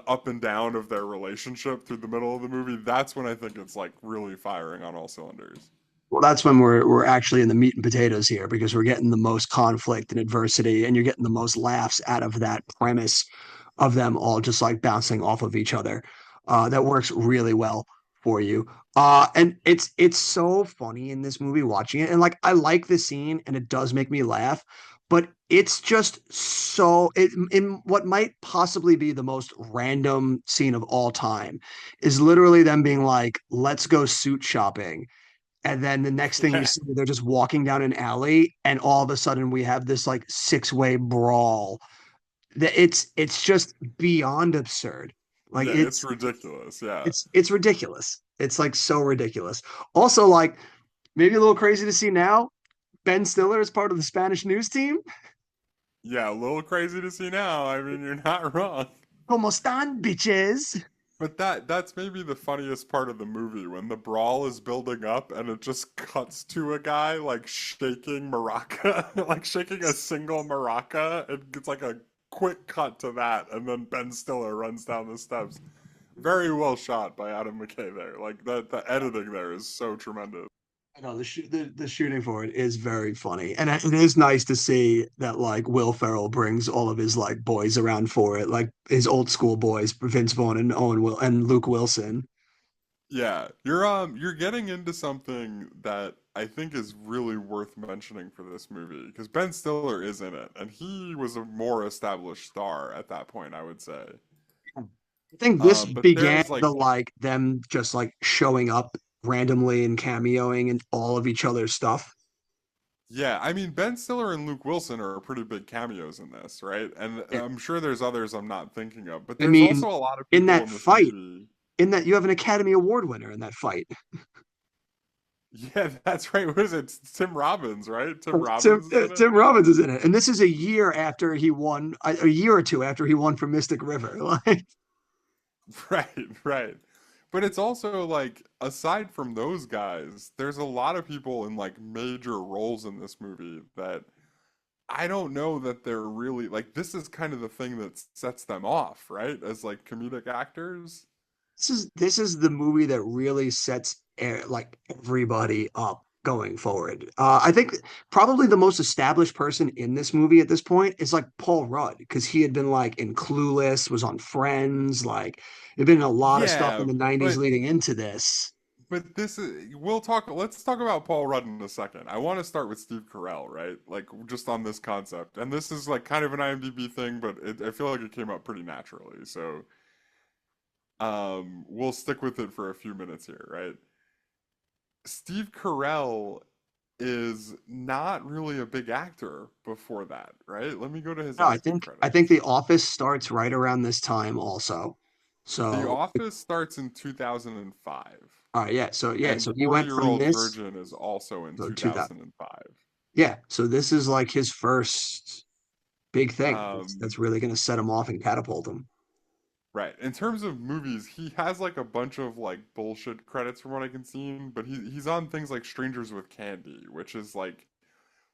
Speaker 2: up and down of their relationship through the middle of the movie, that's when I think it's like really firing on all cylinders.
Speaker 1: well, that's when we're actually in the meat and potatoes here because we're getting the most conflict and adversity, and you're getting the most laughs out of that premise of them all just like bouncing off of each other. That works really well for you. And it's so funny in this movie watching it, and like I like the scene, and it does make me laugh, but it's just so in what might possibly be the most random scene of all time is literally them being like, "Let's go suit shopping." And then the next thing you
Speaker 2: Yeah,
Speaker 1: see, they're just walking down an alley, and all of a sudden we have this like six-way brawl. It's just beyond absurd. Like
Speaker 2: yeah, it's ridiculous. Yeah,
Speaker 1: it's ridiculous. It's like so ridiculous. Also, like maybe a little crazy to see now. Ben Stiller is part of the Spanish news team.
Speaker 2: yeah, a little crazy to see now. I mean, you're not wrong.
Speaker 1: ¿Cómo están, bitches?
Speaker 2: But that's maybe the funniest part of the movie when the brawl is building up and it just cuts to a guy like shaking maraca, like shaking a single maraca. And it's like a quick cut to that, and then Ben Stiller runs down the steps. Very well shot by Adam McKay there. Like the editing there is so tremendous.
Speaker 1: I know the shooting for it is very funny, and it is nice to see that like Will Ferrell brings all of his like boys around for it, like his old school boys, Vince Vaughn and Owen Will and Luke Wilson.
Speaker 2: Yeah, you're getting into something that I think is really worth mentioning for this movie because Ben Stiller is in it, and he was a more established star at that point, I would say.
Speaker 1: I think this
Speaker 2: But
Speaker 1: began
Speaker 2: there's like,
Speaker 1: the like them just like showing up randomly and cameoing in all of each other's stuff.
Speaker 2: yeah, I mean Ben Stiller and Luke Wilson are pretty big cameos in this, right? And I'm sure there's others I'm not thinking of, but
Speaker 1: I
Speaker 2: there's
Speaker 1: mean,
Speaker 2: also a lot of
Speaker 1: in
Speaker 2: people
Speaker 1: that
Speaker 2: in this
Speaker 1: fight,
Speaker 2: movie.
Speaker 1: in that you have an Academy Award winner in that fight.
Speaker 2: Yeah, that's right. What is it? It's Tim Robbins, right? Tim
Speaker 1: Tim,
Speaker 2: Robbins is in it.
Speaker 1: Tim Robbins is in it, and this is a year after he won, a year or two after he won for Mystic River. Like,
Speaker 2: Right, right. But it's also like, aside from those guys, there's a lot of people in like major roles in this movie that I don't know that they're really like, this is kind of the thing that sets them off, right? As like comedic actors.
Speaker 1: this is the movie that really sets like everybody up going forward. I think probably the most established person in this movie at this point is like Paul Rudd because he had been like in Clueless, was on Friends, like there'd been a lot of stuff in
Speaker 2: Yeah,
Speaker 1: the '90s
Speaker 2: but
Speaker 1: leading into this.
Speaker 2: this is let's talk about Paul Rudd in a second. I want to start with Steve Carell, right? Like just on this concept. And this is like kind of an IMDb thing, but I feel like it came up pretty naturally. So we'll stick with it for a few minutes here, right? Steve Carell is not really a big actor before that, right? Let me go to his
Speaker 1: No, I
Speaker 2: acting
Speaker 1: think I think
Speaker 2: credits.
Speaker 1: The Office starts right around this time also.
Speaker 2: The
Speaker 1: So,
Speaker 2: Office starts in 2005,
Speaker 1: all right, yeah,
Speaker 2: and
Speaker 1: so he went
Speaker 2: 40 Year
Speaker 1: from
Speaker 2: Old
Speaker 1: this
Speaker 2: Virgin is also in
Speaker 1: to 2000.
Speaker 2: 2005.
Speaker 1: Yeah, so this is like his first. big thing.
Speaker 2: Um,
Speaker 1: That's really going to set him off and catapult him.
Speaker 2: right. In terms of movies, he has like a bunch of like bullshit credits from what I can see, but he's on things like Strangers with Candy, which is like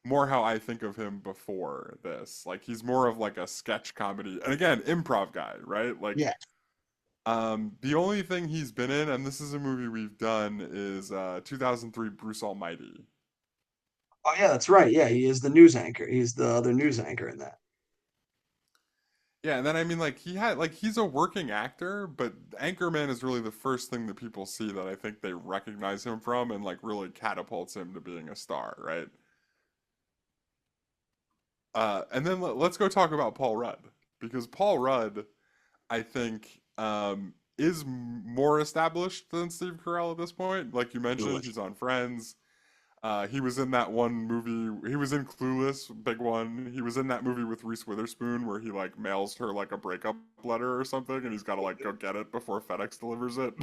Speaker 2: more how I think of him before this. Like he's more of like a sketch comedy, and again, improv guy, right? Like,
Speaker 1: Yeah.
Speaker 2: the only thing he's been in, and this is a movie we've done, is 2003 Bruce Almighty.
Speaker 1: Oh yeah, that's right. Yeah, he is the news anchor. He's the other news anchor in that.
Speaker 2: Yeah, and then I mean, like he's a working actor, but Anchorman is really the first thing that people see that I think they recognize him from, and like really catapults him to being a star, right? And then let's go talk about Paul Rudd, because Paul Rudd, I think, is more established than Steve Carell at this point. Like you mentioned, he's on Friends. He was in that one movie. He was in Clueless, big one. He was in that movie with Reese Witherspoon where he like mails her like a breakup letter or something, and he's got to like go get it before FedEx delivers it.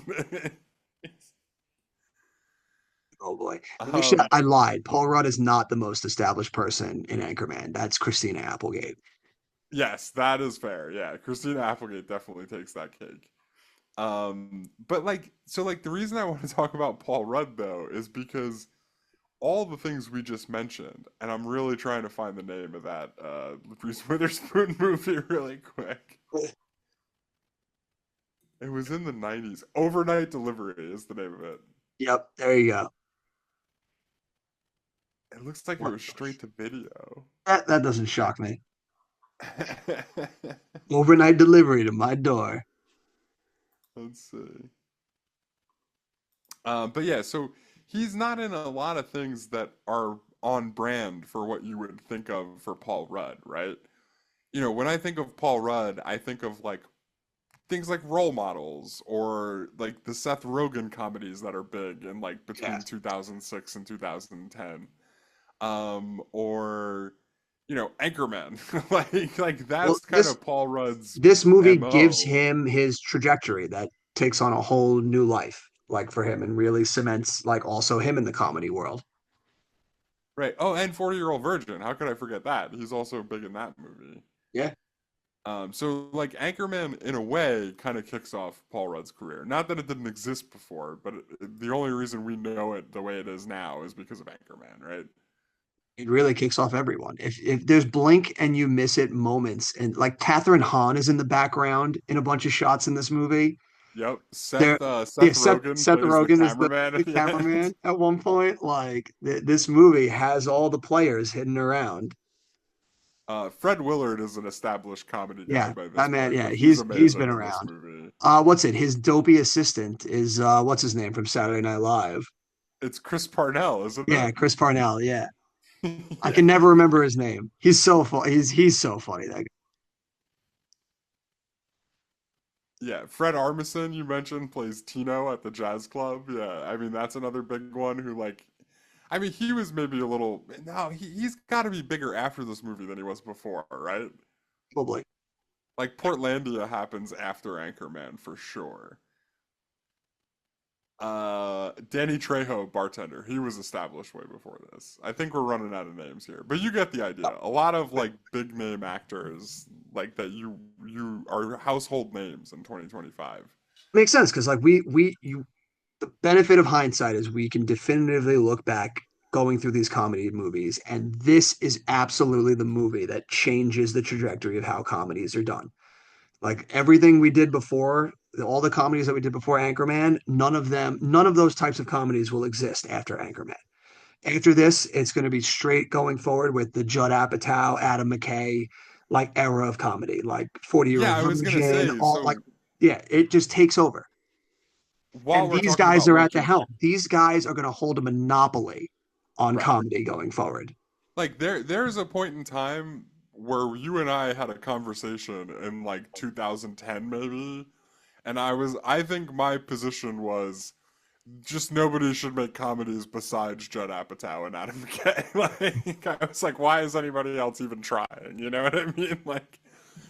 Speaker 1: Oh boy. Actually,
Speaker 2: um,
Speaker 1: I lied. Paul Rudd is not the most established person in Anchorman. That's Christina Applegate.
Speaker 2: yes, that is fair. Yeah, Christina Applegate definitely takes that cake. But like, so like the reason I want to talk about Paul Rudd though is because all the things we just mentioned, and I'm really trying to find the name of that Reese Witherspoon movie really quick. It was in the 90s. Overnight Delivery is the name of it.
Speaker 1: Yep, there you go.
Speaker 2: It looks like it was straight to video.
Speaker 1: That doesn't shock me. Overnight delivery to my door.
Speaker 2: Let's see. But yeah, so he's not in a lot of things that are on brand for what you would think of for Paul Rudd, right? You know, when I think of Paul Rudd, I think of like things like Role Models or like the Seth Rogen comedies that are big in like between
Speaker 1: Yeah.
Speaker 2: 2006 and 2010. Or you know, Anchorman. like
Speaker 1: Well,
Speaker 2: that's kind of Paul Rudd's
Speaker 1: this movie gives
Speaker 2: MO.
Speaker 1: him his trajectory that takes on a whole new life, like for him, and really cements like also him in the comedy world.
Speaker 2: Right. Oh, and 40-Year-Old Virgin. How could I forget that? He's also big in that movie.
Speaker 1: Yeah,
Speaker 2: So like Anchorman, in a way, kind of kicks off Paul Rudd's career. Not that it didn't exist before, but the only reason we know it the way it is now is because of Anchorman, right?
Speaker 1: it really kicks off everyone. If there's blink and you miss it moments, and like Catherine Hahn is in the background in a bunch of shots in this movie.
Speaker 2: Yep.
Speaker 1: There, yeah,
Speaker 2: Seth Rogen
Speaker 1: Seth
Speaker 2: plays the
Speaker 1: Rogen is
Speaker 2: cameraman
Speaker 1: the
Speaker 2: at the end.
Speaker 1: cameraman at one point. Like this movie has all the players hidden around.
Speaker 2: Fred Willard is an established comedy guy
Speaker 1: Yeah,
Speaker 2: by this
Speaker 1: that man.
Speaker 2: point,
Speaker 1: Yeah,
Speaker 2: but he's
Speaker 1: he's been
Speaker 2: amazing in this
Speaker 1: around.
Speaker 2: movie.
Speaker 1: What's it? His dopey assistant is what's his name from Saturday Night Live?
Speaker 2: It's Chris Parnell, isn't
Speaker 1: Yeah,
Speaker 2: it?
Speaker 1: Chris Parnell. Yeah, I
Speaker 2: Yeah.
Speaker 1: can never remember his name. He's so funny. He's so funny. That guy.
Speaker 2: Yeah, Fred Armisen, you mentioned, plays Tino at the jazz club. Yeah, I mean, that's another big one who, like, I mean, he was maybe a little, no, he's got to be bigger after this movie than he was before, right?
Speaker 1: Probably.
Speaker 2: Like, Portlandia happens after Anchorman for sure. Danny Trejo, bartender, he was established way before this. I think we're running out of names here, but you get the idea. A lot of like big name actors like that you are household names in 2025.
Speaker 1: Makes sense because like the benefit of hindsight is we can definitively look back going through these comedy movies, and this is absolutely the movie that changes the trajectory of how comedies are done. Like everything we did before, all the comedies that we did before Anchorman, none of those types of comedies will exist after Anchorman. After this, it's going to be straight going forward with the Judd Apatow, Adam McKay, like era of comedy, like 40-Year-Old
Speaker 2: Yeah, I was gonna
Speaker 1: Virgin,
Speaker 2: say,
Speaker 1: all like,
Speaker 2: so
Speaker 1: yeah, it just takes over.
Speaker 2: while
Speaker 1: And
Speaker 2: we're
Speaker 1: these
Speaker 2: talking
Speaker 1: guys
Speaker 2: about
Speaker 1: are at the
Speaker 2: looking,
Speaker 1: helm. These guys are going to hold a monopoly on
Speaker 2: right.
Speaker 1: comedy going forward.
Speaker 2: Like there's a point in time where you and I had a conversation in like 2010 maybe, and I think my position was just nobody should make comedies besides Judd Apatow and Adam McKay. Like I was like, why is anybody else even trying? You know what I mean? Like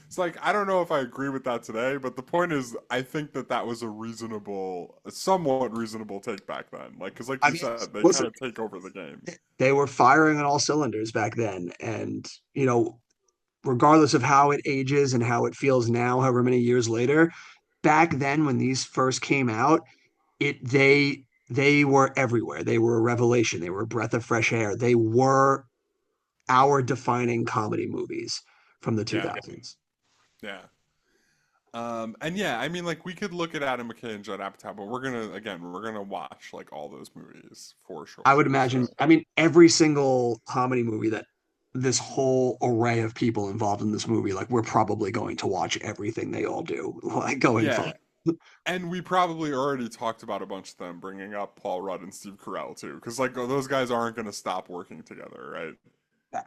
Speaker 2: it's like I don't know if I agree with that today, but the point is, I think that was a somewhat reasonable take back then. Like because like
Speaker 1: I
Speaker 2: you
Speaker 1: mean,
Speaker 2: said, they kind
Speaker 1: listen,
Speaker 2: of take over the game.
Speaker 1: they were firing on all cylinders back then, and regardless of how it ages and how it feels now, however many years later, back then when these first came out, they were everywhere. They were a revelation. They were a breath of fresh air. They were our defining comedy movies from the
Speaker 2: Yeah,
Speaker 1: 2000s.
Speaker 2: yeah. And yeah, I mean, like we could look at Adam McKay and Judd Apatow, but we're gonna watch like all those movies for sure.
Speaker 1: I would imagine,
Speaker 2: So
Speaker 1: I mean, every single comedy movie that this whole array of people involved in this movie, like we're probably going to watch everything they all do, like going
Speaker 2: yeah,
Speaker 1: forward.
Speaker 2: and we probably already talked about a bunch of them, bringing up Paul Rudd and Steve Carell too, because like those guys aren't gonna stop working together, right?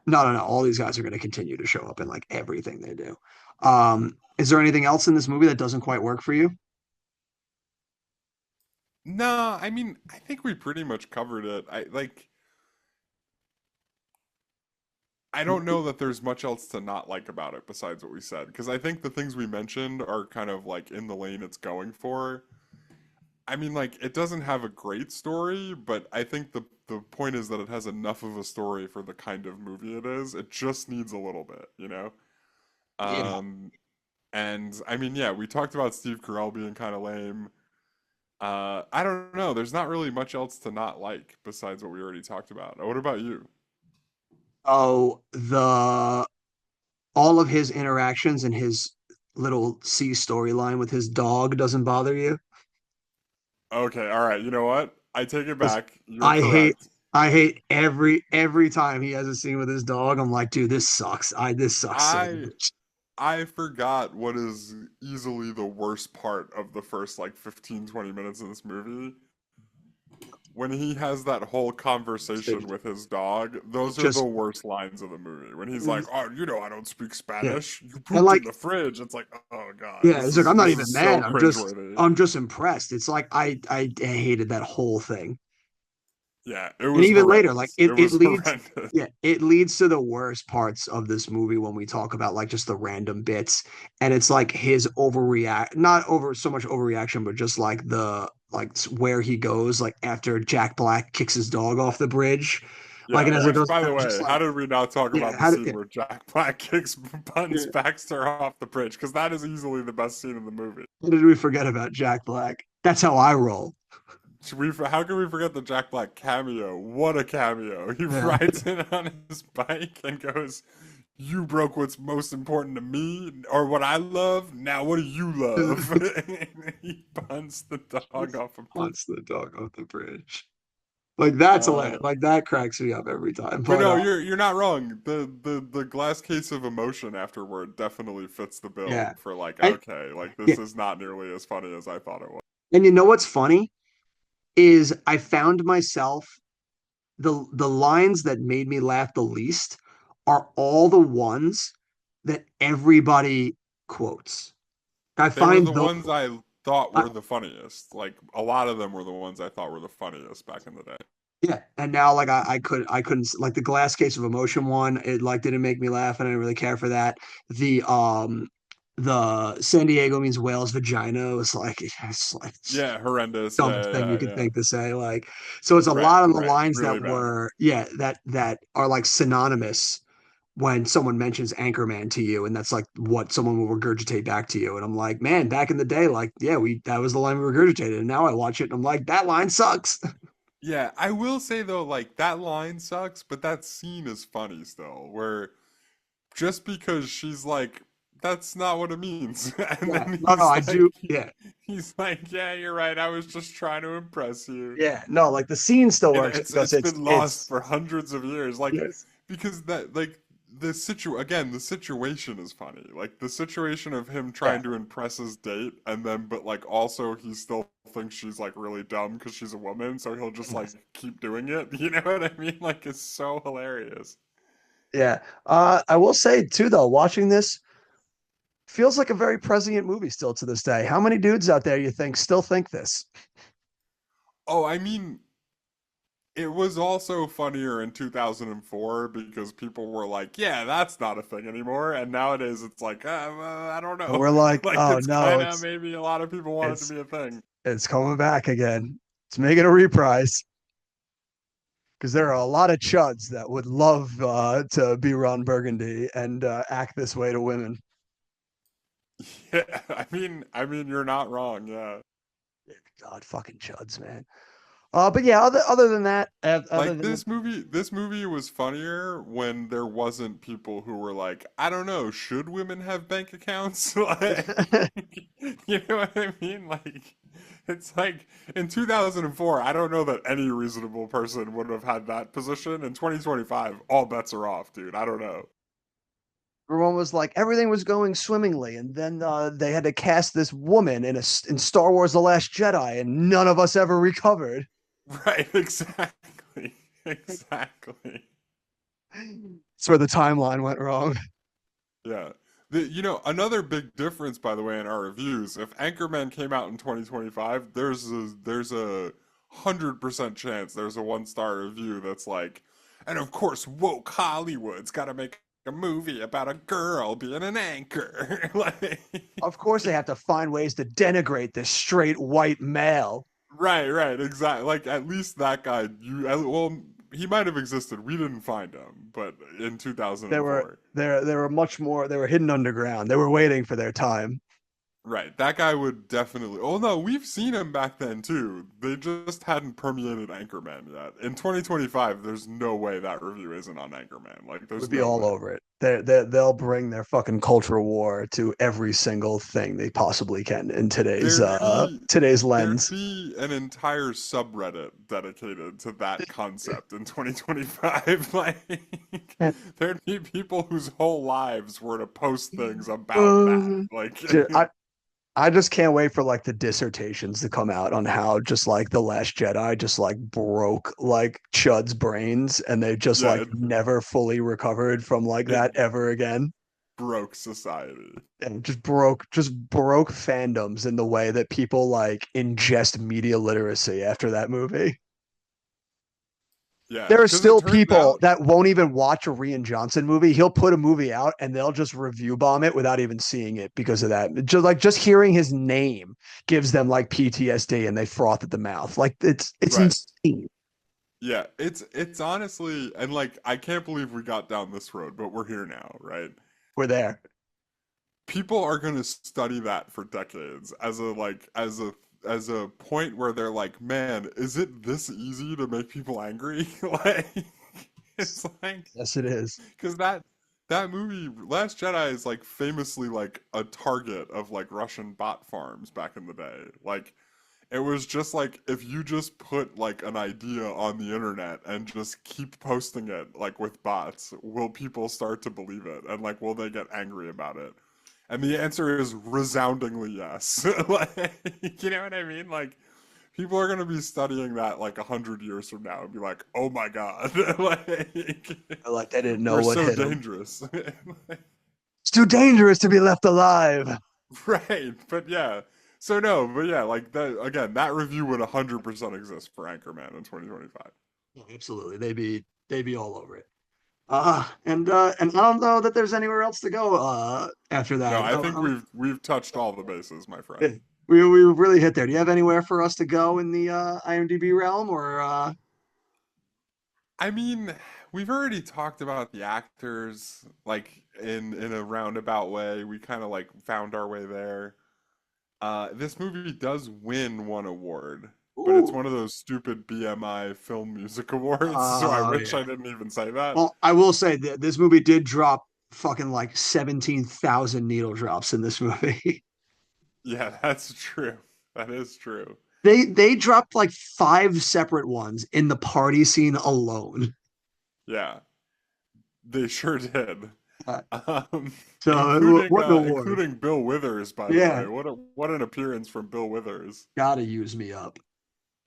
Speaker 1: No, no, no. All these guys are going to continue to show up in like everything they do. Is there anything else in this movie that doesn't quite work for you?
Speaker 2: No, I mean, I think we pretty much covered it. I don't know that there's much else to not like about it besides what we said, because I think the things we mentioned are kind of like in the lane it's going for. I mean, like it doesn't have a great story, but I think the point is that it has enough of a story for the kind of movie it is. It just needs a little bit, you know?
Speaker 1: Yeah.
Speaker 2: Um, and I mean, yeah, we talked about Steve Carell being kind of lame. I don't know. There's not really much else to not like besides what we already talked about. What about you?
Speaker 1: Oh, the all of his interactions and his little C storyline with his dog doesn't bother you?
Speaker 2: Okay, all right. You know what? I take it
Speaker 1: 'Cause
Speaker 2: back. You're
Speaker 1: I hate
Speaker 2: correct.
Speaker 1: I hate every time he has a scene with his dog. I'm like, dude, this sucks. This sucks so
Speaker 2: I
Speaker 1: much.
Speaker 2: I forgot what is easily the worst part of the first like 15, 20 minutes of this movie. When he has that whole conversation with his dog, those are the
Speaker 1: Just
Speaker 2: worst lines of the movie. When he's like, "Oh, you know, I don't speak
Speaker 1: yeah.
Speaker 2: Spanish. You
Speaker 1: And
Speaker 2: pooped in
Speaker 1: like
Speaker 2: the fridge." It's like, "Oh God,
Speaker 1: yeah, it's like I'm not
Speaker 2: this
Speaker 1: even
Speaker 2: is
Speaker 1: mad.
Speaker 2: so cringeworthy."
Speaker 1: I'm just impressed. It's like I hated that whole thing.
Speaker 2: Yeah, it
Speaker 1: And
Speaker 2: was
Speaker 1: even later, like
Speaker 2: horrendous. It
Speaker 1: it
Speaker 2: was
Speaker 1: leads
Speaker 2: horrendous.
Speaker 1: yeah, it leads to the worst parts of this movie when we talk about like just the random bits. And it's like his overreact not over so much overreaction, but just like the like where he goes, like after Jack Black kicks his dog off the bridge. Like
Speaker 2: Yeah,
Speaker 1: and as it
Speaker 2: which
Speaker 1: goes,
Speaker 2: by the
Speaker 1: I'm just
Speaker 2: way, how
Speaker 1: like,
Speaker 2: did we not talk
Speaker 1: yeah,
Speaker 2: about the
Speaker 1: how did
Speaker 2: scene
Speaker 1: yeah,
Speaker 2: where Jack Black kicks Buns
Speaker 1: yeah.
Speaker 2: Baxter off the bridge? Because that is easily the best scene in the movie.
Speaker 1: How did we forget about Jack Black? That's how I roll.
Speaker 2: How can we forget the Jack Black cameo? What a cameo! He
Speaker 1: Yeah.
Speaker 2: rides in on his bike and goes, "You broke what's most important to me, or what I love. Now, what do you love?" And he buns the dog off a bridge.
Speaker 1: Punts the dog off the bridge. Like that's
Speaker 2: Uh,
Speaker 1: hilarious. Like that cracks me up every time.
Speaker 2: but
Speaker 1: But
Speaker 2: no, you're not wrong. The glass case of emotion afterward definitely fits the bill
Speaker 1: yeah.
Speaker 2: for like,
Speaker 1: And
Speaker 2: okay, like
Speaker 1: yeah,
Speaker 2: this is not nearly as funny as I thought it was.
Speaker 1: and you know what's funny is I found myself the lines that made me laugh the least are all the ones that everybody quotes. I
Speaker 2: They were
Speaker 1: find
Speaker 2: the
Speaker 1: though
Speaker 2: ones I thought
Speaker 1: I,
Speaker 2: were the funniest. Like a lot of them were the ones I thought were the funniest back in the day.
Speaker 1: yeah, and now like I couldn't like the glass case of emotion one, it like didn't make me laugh and I didn't really care for that. The San Diego means whale's vagina was like it's like
Speaker 2: Yeah, horrendous.
Speaker 1: dumbest thing you could
Speaker 2: Yeah.
Speaker 1: think to say. Like, so it's a
Speaker 2: Right,
Speaker 1: lot of the
Speaker 2: right.
Speaker 1: lines
Speaker 2: Really
Speaker 1: that
Speaker 2: bad.
Speaker 1: were, yeah, that are like synonymous when someone mentions Anchorman to you, and that's like what someone will regurgitate back to you. And I'm like, man, back in the day, like, yeah, we that was the line we regurgitated, and now I watch it and I'm like, that line sucks.
Speaker 2: Yeah, I will say though, like that line sucks, but that scene is funny still, where just because she's like, that's not what it means. And
Speaker 1: Yeah,
Speaker 2: then
Speaker 1: no, no, I do. Yeah,
Speaker 2: he's like, yeah, you're right. I was just trying to impress you.
Speaker 1: yeah, no, like the scene still
Speaker 2: And
Speaker 1: works
Speaker 2: it's
Speaker 1: because
Speaker 2: it's been lost
Speaker 1: it's
Speaker 2: for hundreds of years. Like
Speaker 1: yes,
Speaker 2: because that like the situation is funny. Like the situation of him
Speaker 1: yeah,
Speaker 2: trying to impress his date and then but like also he still thinks she's like really dumb because she's a woman, so he'll just like
Speaker 1: yes,
Speaker 2: keep doing it. You know what I mean? Like it's so hilarious.
Speaker 1: yeah. I will say too, though, watching this feels like a very prescient movie still to this day. How many dudes out there you think still think this?
Speaker 2: Oh, I mean, it was also funnier in 2004 because people were like, yeah, that's not a thing anymore. And nowadays it's like, I don't
Speaker 1: And
Speaker 2: know.
Speaker 1: we're like,
Speaker 2: Like
Speaker 1: oh
Speaker 2: it's
Speaker 1: no,
Speaker 2: kind of maybe a lot of people want it to
Speaker 1: it's
Speaker 2: be a thing.
Speaker 1: it's coming back again. It's making a reprise. because there are a lot of chuds that would love to be Ron Burgundy and act this way to women.
Speaker 2: Yeah, I mean, you're not wrong. Yeah.
Speaker 1: God, fucking chuds, man. But yeah, other than that, other
Speaker 2: Like
Speaker 1: than
Speaker 2: this movie was funnier when there wasn't people who were like, I don't know, should women have bank accounts? Like, you know what I mean? Like, it's like in 2004, I don't know that any reasonable person would have had that position. In 2025, all bets are off, dude. I don't know.
Speaker 1: everyone was like everything was going swimmingly, and then they had to cast this woman in Star Wars: The Last Jedi, and none of us ever recovered.
Speaker 2: Right, exactly. Exactly.
Speaker 1: That's where the timeline went wrong.
Speaker 2: Yeah. Another big difference, by the way, in our reviews, if Anchorman came out in 2025, there's a 100% chance there's a one-star review that's like, and of course, woke Hollywood's got to make a movie about a girl being an anchor. Like,
Speaker 1: Of course, they have to find ways to denigrate this straight white male.
Speaker 2: right, exactly. Like, at least that guy, well, he might have existed. We didn't find him, but in
Speaker 1: They were
Speaker 2: 2004.
Speaker 1: they were much more. They were hidden underground. They were waiting for their time.
Speaker 2: Right, that guy would definitely. Oh no, we've seen him back then too. They just hadn't permeated Anchorman yet. In 2025, there's no way that review isn't on Anchorman. Like, there's
Speaker 1: Would be
Speaker 2: no
Speaker 1: all
Speaker 2: way.
Speaker 1: over it. They'll bring their fucking culture war to every single thing they possibly can in
Speaker 2: There'd be
Speaker 1: today's
Speaker 2: there'd
Speaker 1: lens.
Speaker 2: be an entire subreddit dedicated to that concept in 2025. Like, there'd be people whose whole lives were to post things about that.
Speaker 1: Uh,
Speaker 2: Like,
Speaker 1: I just can't wait for like the dissertations to come out on how just like the Last Jedi just like broke like Chud's brains and they just
Speaker 2: yeah,
Speaker 1: like never fully recovered from like
Speaker 2: it
Speaker 1: that ever again.
Speaker 2: broke society.
Speaker 1: And just broke fandoms in the way that people like ingest media literacy after that movie.
Speaker 2: Yeah,
Speaker 1: There are
Speaker 2: because it
Speaker 1: still
Speaker 2: turns
Speaker 1: people
Speaker 2: out.
Speaker 1: that won't even watch a Rian Johnson movie. He'll put a movie out and they'll just review bomb it without even seeing it because of that. Just hearing his name gives them like PTSD and they froth at the mouth. Like it's
Speaker 2: Right.
Speaker 1: insane.
Speaker 2: Yeah, it's honestly, and like, I can't believe we got down this road, but we're here now, right?
Speaker 1: We're there.
Speaker 2: People are gonna study that for decades as a point where they're like, man, is it this easy to make people angry? Like, it's like,
Speaker 1: Yes, it is.
Speaker 2: because that movie Last Jedi is like famously like a target of like Russian bot farms back in the day. Like, it was just like, if you just put like an idea on the internet and just keep posting it like with bots, will people start to believe it? And like, will they get angry about it? And the answer is resoundingly yes. Like, you know what I mean? Like, people are gonna be studying that like 100 years from now and be like, "Oh my God, like,
Speaker 1: Like they didn't know
Speaker 2: we're
Speaker 1: what
Speaker 2: so
Speaker 1: hit them.
Speaker 2: dangerous."
Speaker 1: It's too dangerous to be left alive.
Speaker 2: Right, but yeah. So no, but yeah, like that again, that review would 100% exist for Anchorman in 2025.
Speaker 1: Yeah, absolutely. They'd be all over it. And I don't know that there's anywhere else to go after
Speaker 2: No,
Speaker 1: that.
Speaker 2: I think we've touched all the bases, my
Speaker 1: Yeah,
Speaker 2: friend.
Speaker 1: we really hit there. Do you have anywhere for us to go in the IMDb realm or
Speaker 2: I mean, we've already talked about the actors like in a roundabout way. We kind of like found our way there. This movie does win one award, but it's
Speaker 1: ooh,
Speaker 2: one of those stupid BMI Film Music Awards, so I
Speaker 1: oh
Speaker 2: wish
Speaker 1: yeah.
Speaker 2: I didn't even say that.
Speaker 1: Well, I will say that this movie did drop fucking like 17,000 needle drops in this movie.
Speaker 2: Yeah, that's true. That is true.
Speaker 1: They dropped like five separate ones in the party scene alone.
Speaker 2: Yeah, they sure did.
Speaker 1: Uh,
Speaker 2: Um,
Speaker 1: so
Speaker 2: including
Speaker 1: what an award.
Speaker 2: including Bill Withers, by the
Speaker 1: Yeah,
Speaker 2: way. What an appearance from Bill Withers.
Speaker 1: gotta use me up.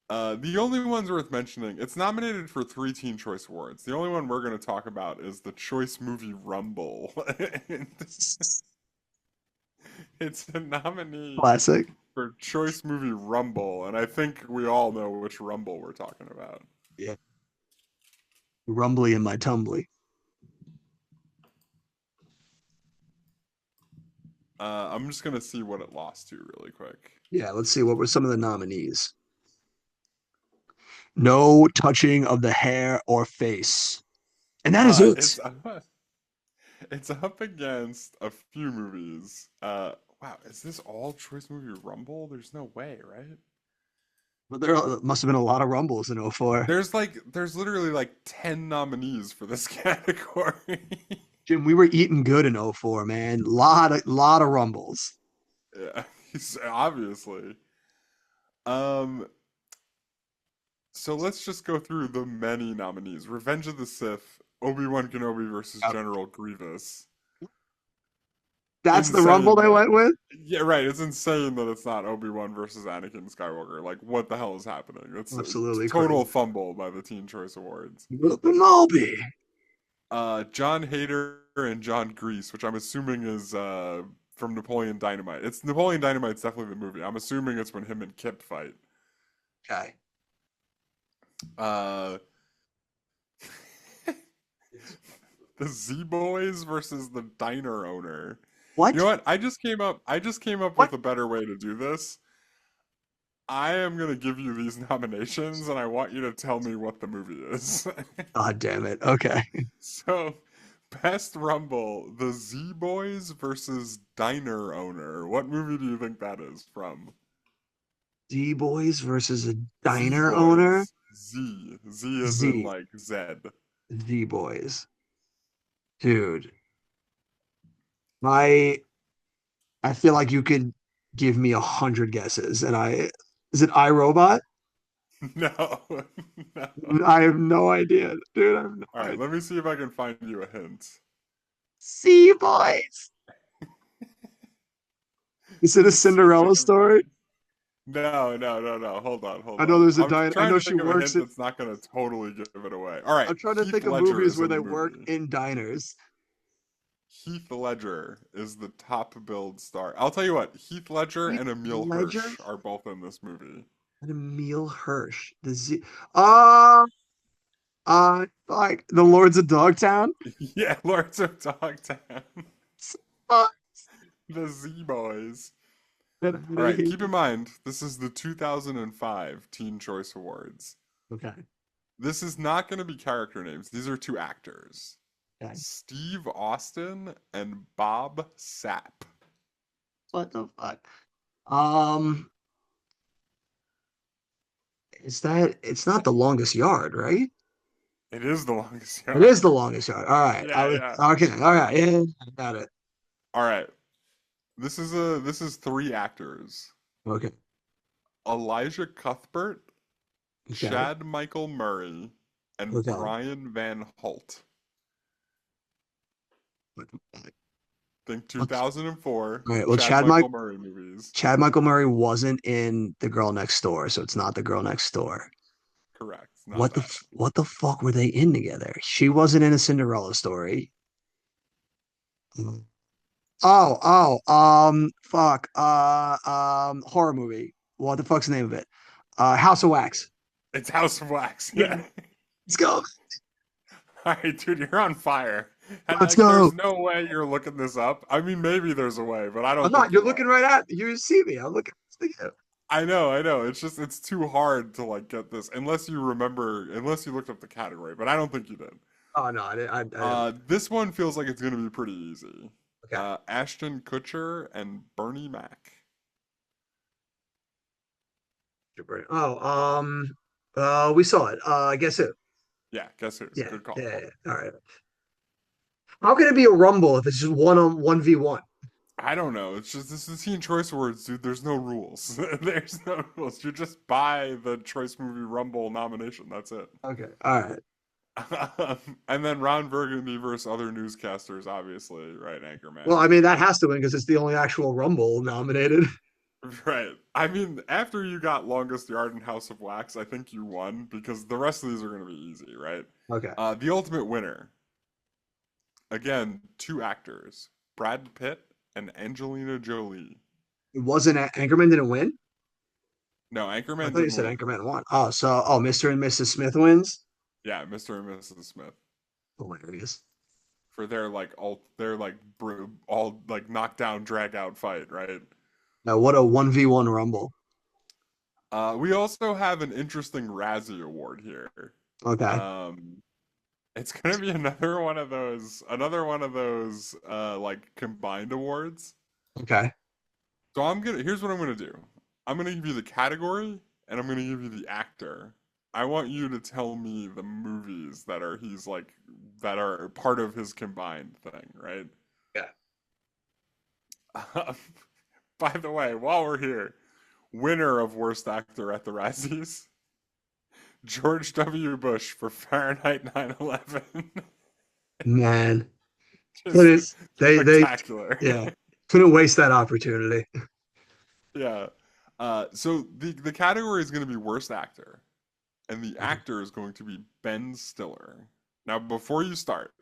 Speaker 2: The only ones worth mentioning, it's nominated for three Teen Choice Awards. The only one we're going to talk about is the Choice Movie Rumble. It's a nominee
Speaker 1: Classic.
Speaker 2: for Choice Movie Rumble, and I think we all know which Rumble we're talking about.
Speaker 1: Yeah. Rumbly in my tumbly.
Speaker 2: I'm just going to see what it lost to really quick.
Speaker 1: Yeah, let's see what were some of the nominees. No touching of the hair or face. And that is
Speaker 2: Uh,
Speaker 1: it.
Speaker 2: it's it's up against a few movies. Wow, is this all Choice Movie Rumble? There's no way, right?
Speaker 1: But there must have been a lot of rumbles in '04.
Speaker 2: There's literally like 10 nominees for this category.
Speaker 1: Jim, we were eating good in '04, man. Lot of rumbles.
Speaker 2: Yeah, obviously. Um, so let's just go through the many nominees. Revenge of the Sith, Obi-Wan Kenobi versus
Speaker 1: Yep.
Speaker 2: General Grievous.
Speaker 1: That's the rumble
Speaker 2: Insane
Speaker 1: they
Speaker 2: that,
Speaker 1: went with?
Speaker 2: yeah, right. It's insane that it's not Obi-Wan versus Anakin Skywalker. Like, what the hell is happening? It's a
Speaker 1: Absolutely
Speaker 2: total
Speaker 1: crazy.
Speaker 2: fumble by the Teen Choice Awards.
Speaker 1: Kenobi.
Speaker 2: John Hader and John Grease, which I'm assuming is from Napoleon Dynamite. It's Napoleon Dynamite's definitely the movie. I'm assuming it's when him and Kip fight.
Speaker 1: Okay.
Speaker 2: Uh, the Z Boys versus the diner owner.
Speaker 1: What?
Speaker 2: You know what? I just came up
Speaker 1: What?
Speaker 2: with a better way to do this. I am gonna give you these nominations, and I want you to tell me what the movie is.
Speaker 1: God damn it. Okay.
Speaker 2: So, Best Rumble, The Z Boys versus Diner Owner. What movie do you think that is from?
Speaker 1: D Boys versus a
Speaker 2: Z
Speaker 1: diner owner?
Speaker 2: Boys. Z. Z as in
Speaker 1: Z.
Speaker 2: like Zed.
Speaker 1: Z Boys. Dude. My I feel like you could give me 100 guesses and is it iRobot?
Speaker 2: No. No.
Speaker 1: I have no idea. Dude, I have no
Speaker 2: All right,
Speaker 1: idea.
Speaker 2: let me see if I can find you a hint.
Speaker 1: Z Boys. Is it a
Speaker 2: Let's see if I
Speaker 1: Cinderella
Speaker 2: can find
Speaker 1: story?
Speaker 2: you. No, no, no, no. Hold on, hold
Speaker 1: I know
Speaker 2: on.
Speaker 1: there's a
Speaker 2: I'm
Speaker 1: diner. I
Speaker 2: trying
Speaker 1: know
Speaker 2: to
Speaker 1: she
Speaker 2: think of a
Speaker 1: works
Speaker 2: hint
Speaker 1: at
Speaker 2: that's not going to totally give it away. All right,
Speaker 1: I'm trying to
Speaker 2: Heath
Speaker 1: think of
Speaker 2: Ledger
Speaker 1: movies
Speaker 2: is
Speaker 1: where
Speaker 2: in
Speaker 1: they
Speaker 2: the
Speaker 1: work
Speaker 2: movie.
Speaker 1: in diners.
Speaker 2: Heath Ledger is the top billed star. I'll tell you what, Heath Ledger
Speaker 1: Heath
Speaker 2: and Emil
Speaker 1: Ledger
Speaker 2: Hirsch are both in this movie.
Speaker 1: and Emil Hirsch. Uh like the Lords of Dogtown.
Speaker 2: Yeah, Lords of Dogtown.
Speaker 1: Uh,
Speaker 2: The Z Boys.
Speaker 1: that
Speaker 2: All
Speaker 1: I
Speaker 2: right,
Speaker 1: hate.
Speaker 2: keep in mind, this is the 2005 Teen Choice Awards.
Speaker 1: Okay.
Speaker 2: This is not going to be character names. These are two actors.
Speaker 1: Okay.
Speaker 2: Steve Austin and Bob Sapp.
Speaker 1: What the fuck? Um, it's not the longest yard, right?
Speaker 2: It is the longest
Speaker 1: It is
Speaker 2: yard.
Speaker 1: the longest yard. All right.
Speaker 2: Yeah, yeah.
Speaker 1: Okay. All right. Yeah, I got it.
Speaker 2: All right. This is three actors.
Speaker 1: Okay.
Speaker 2: Elijah Cuthbert,
Speaker 1: Okay.
Speaker 2: Chad Michael Murray, and
Speaker 1: Okay.
Speaker 2: Brian Van Holt.
Speaker 1: What the fuck?
Speaker 2: Think
Speaker 1: What's-
Speaker 2: 2004
Speaker 1: All right. Well,
Speaker 2: Chad Michael Murray movies.
Speaker 1: Chad Michael Murray wasn't in The Girl Next Door, so it's not The Girl Next Door.
Speaker 2: Correct. Not that.
Speaker 1: What the fuck were they in together? She wasn't in a Cinderella story. Fuck. Horror movie. What the fuck's the name of it? House of Wax.
Speaker 2: It's House of Wax. Yeah.
Speaker 1: Let's go.
Speaker 2: All right, dude, you're on fire. And
Speaker 1: Let's
Speaker 2: like,
Speaker 1: go.
Speaker 2: there's no way you're looking this up. I mean, maybe there's a way, but I don't
Speaker 1: I'm
Speaker 2: think
Speaker 1: not. You're
Speaker 2: you
Speaker 1: looking
Speaker 2: are.
Speaker 1: right at me. You see me. I'm looking at you.
Speaker 2: I know, I know. It's just it's too hard to like get this unless you remember, unless you looked up the category. But I don't think you did.
Speaker 1: Oh no, I didn't.
Speaker 2: This one feels like it's gonna be pretty easy.
Speaker 1: Okay.
Speaker 2: Ashton Kutcher and Bernie Mac.
Speaker 1: We saw it. Guess who?
Speaker 2: Yeah, guess who?
Speaker 1: Yeah,
Speaker 2: Good call.
Speaker 1: yeah. All right. How can it be a rumble if it's just 1v1?
Speaker 2: I don't know. It's just this is Teen Choice Awards, dude. There's no rules. There's no rules. You just buy the Choice Movie Rumble nomination. That's it.
Speaker 1: Okay. All right.
Speaker 2: And then Ron Burgundy versus other newscasters, obviously, right? Anchorman.
Speaker 1: Well, I mean that has to win because it's the only actual rumble nominated.
Speaker 2: Right. I mean, after you got Longest Yard and House of Wax, I think you won because the rest of these are going to be easy, right?
Speaker 1: Okay.
Speaker 2: The ultimate winner. Again, two actors, Brad Pitt and Angelina Jolie.
Speaker 1: It wasn't Anchorman didn't win?
Speaker 2: No,
Speaker 1: I
Speaker 2: Anchorman
Speaker 1: thought you
Speaker 2: didn't
Speaker 1: said
Speaker 2: win.
Speaker 1: Anchorman won. Mr. and Mrs. Smith wins?
Speaker 2: Yeah, Mr. and Mrs. Smith
Speaker 1: Hilarious.
Speaker 2: for their all like knockdown drag out fight, right?
Speaker 1: Now what a 1v1 rumble.
Speaker 2: We also have an interesting Razzie Award here.
Speaker 1: Okay.
Speaker 2: Um, it's gonna be another one of those like combined awards.
Speaker 1: Okay.
Speaker 2: So here's what I'm gonna do. I'm gonna give you the category and I'm gonna give you the actor. I want you to tell me the movies that are part of his combined thing, right?
Speaker 1: Yeah.
Speaker 2: Um, by the way, while we're here, winner of Worst Actor at the Razzies, George W. Bush for Fahrenheit 9/11.
Speaker 1: Man.
Speaker 2: Just
Speaker 1: Couldn't they
Speaker 2: spectacular.
Speaker 1: yeah. Couldn't waste that opportunity.
Speaker 2: Yeah. So the category is going to be Worst Actor, and the actor is going to be Ben Stiller. Now, before you start,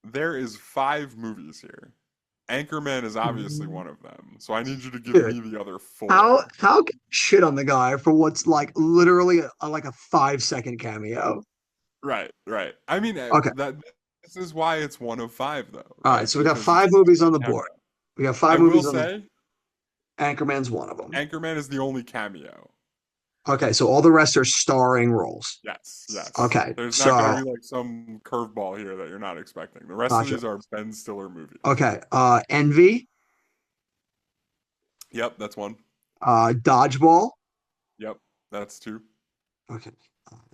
Speaker 2: there is 5 movies here. Anchorman is obviously one of them, so I need you to give
Speaker 1: Dude,
Speaker 2: me the other 4.
Speaker 1: how can you shit on the guy for what's like literally like a 5-second cameo?
Speaker 2: Right, right. I mean,
Speaker 1: Okay.
Speaker 2: this is why it's one of 5, though,
Speaker 1: All right.
Speaker 2: right?
Speaker 1: So we got
Speaker 2: Because it's
Speaker 1: 5 movies on the
Speaker 2: cameo.
Speaker 1: board. We got
Speaker 2: I
Speaker 1: 5
Speaker 2: will
Speaker 1: movies on the
Speaker 2: say,
Speaker 1: Anchorman's one of them.
Speaker 2: Anchorman is the only cameo.
Speaker 1: Okay, so all the rest are starring roles.
Speaker 2: Yes, yes.
Speaker 1: Okay,
Speaker 2: There's not going
Speaker 1: so
Speaker 2: to be like some curveball here that you're not expecting. The rest of
Speaker 1: gotcha.
Speaker 2: these are Ben Stiller movies.
Speaker 1: Okay, Envy,
Speaker 2: Yep, that's one.
Speaker 1: Dodgeball.
Speaker 2: Yep, that's 2.
Speaker 1: Okay,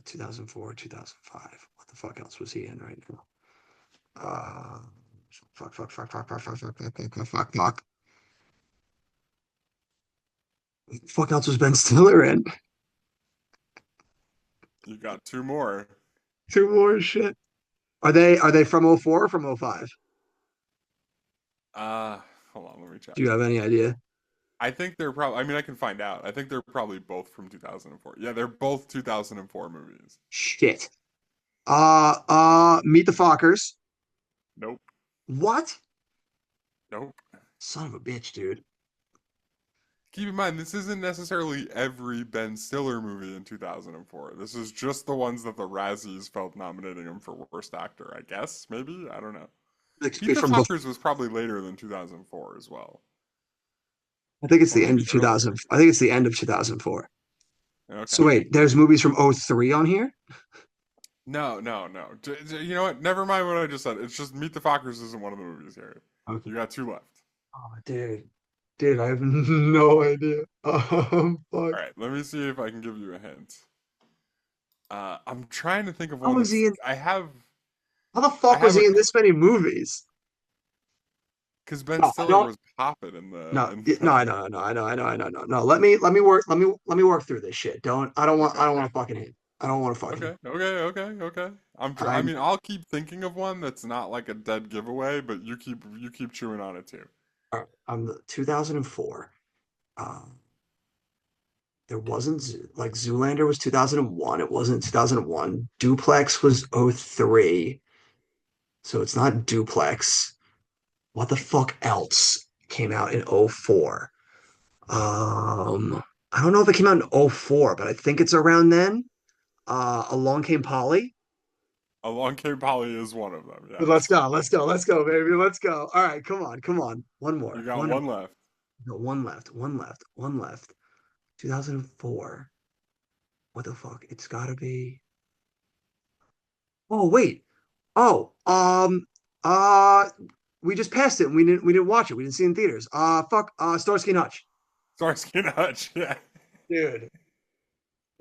Speaker 1: 2004, 2005. What the fuck else was he in right now? Uh, fuck. What the fuck else was Ben Stiller in?
Speaker 2: You got 2 more.
Speaker 1: 2 more shit. Are they from '04 or from '05?
Speaker 2: Uh, Hold on, let me check.
Speaker 1: Do you have any idea?
Speaker 2: I think they're probably, I mean, I can find out. I think they're probably both from 2004. Yeah, they're both 2004 movies.
Speaker 1: Shit. Meet the Fockers.
Speaker 2: Nope,
Speaker 1: What?
Speaker 2: nope.
Speaker 1: Son of a bitch, dude.
Speaker 2: Keep in mind, this isn't necessarily every Ben Stiller movie in 2004. This is just the ones that the Razzies felt nominating him for Worst Actor, I guess, maybe? I don't know.
Speaker 1: Like,
Speaker 2: Meet the
Speaker 1: from
Speaker 2: Fockers was probably later than 2004 as well.
Speaker 1: I think it's
Speaker 2: Or
Speaker 1: the end
Speaker 2: maybe
Speaker 1: of
Speaker 2: earlier.
Speaker 1: 2000. I think it's the end of 2004.
Speaker 2: Okay.
Speaker 1: So wait, there's movies from '03 on here?
Speaker 2: No, no, no. You know what? Never mind what I just said. It's just Meet the Fockers isn't one of the movies here.
Speaker 1: Okay.
Speaker 2: You got 2 left.
Speaker 1: Oh, dude. Dude, I have no idea.
Speaker 2: All
Speaker 1: Fuck.
Speaker 2: right, let me see if I can give you a hint. I'm trying to think of
Speaker 1: How
Speaker 2: one
Speaker 1: was he
Speaker 2: that's
Speaker 1: in? How the
Speaker 2: I
Speaker 1: fuck was
Speaker 2: have
Speaker 1: he
Speaker 2: a
Speaker 1: in this many movies?
Speaker 2: because Ben
Speaker 1: No, I
Speaker 2: Stiller
Speaker 1: don't.
Speaker 2: was popping in the
Speaker 1: No, no, I know, no. No, let me work through this shit. I
Speaker 2: Okay.
Speaker 1: don't want to fucking hit. I don't want to fucking hit.
Speaker 2: Okay. I
Speaker 1: I'm
Speaker 2: mean, I'll keep thinking of one that's not like a dead giveaway, but you keep chewing on it too.
Speaker 1: all right, I'm the 2004. There wasn't like Zoolander was 2001. It wasn't 2001. Duplex was '03. So it's not Duplex. What the fuck else came out in '04? I don't know if it came out in '04, but I think it's around then. Along Came Polly.
Speaker 2: Along Came Polly is one of them.
Speaker 1: Let's
Speaker 2: Yes.
Speaker 1: go, let's go, baby, let's go. All right, come on. One
Speaker 2: You
Speaker 1: more,
Speaker 2: got
Speaker 1: one
Speaker 2: one
Speaker 1: more.
Speaker 2: left.
Speaker 1: No, one left. 2004. What the fuck? It's gotta be. Oh wait. Oh, uh, we just passed it. And we didn't watch it. We didn't see it in theaters. Fuck. Starsky and Hutch.
Speaker 2: Starsky and Hutch. Yeah.
Speaker 1: Dude,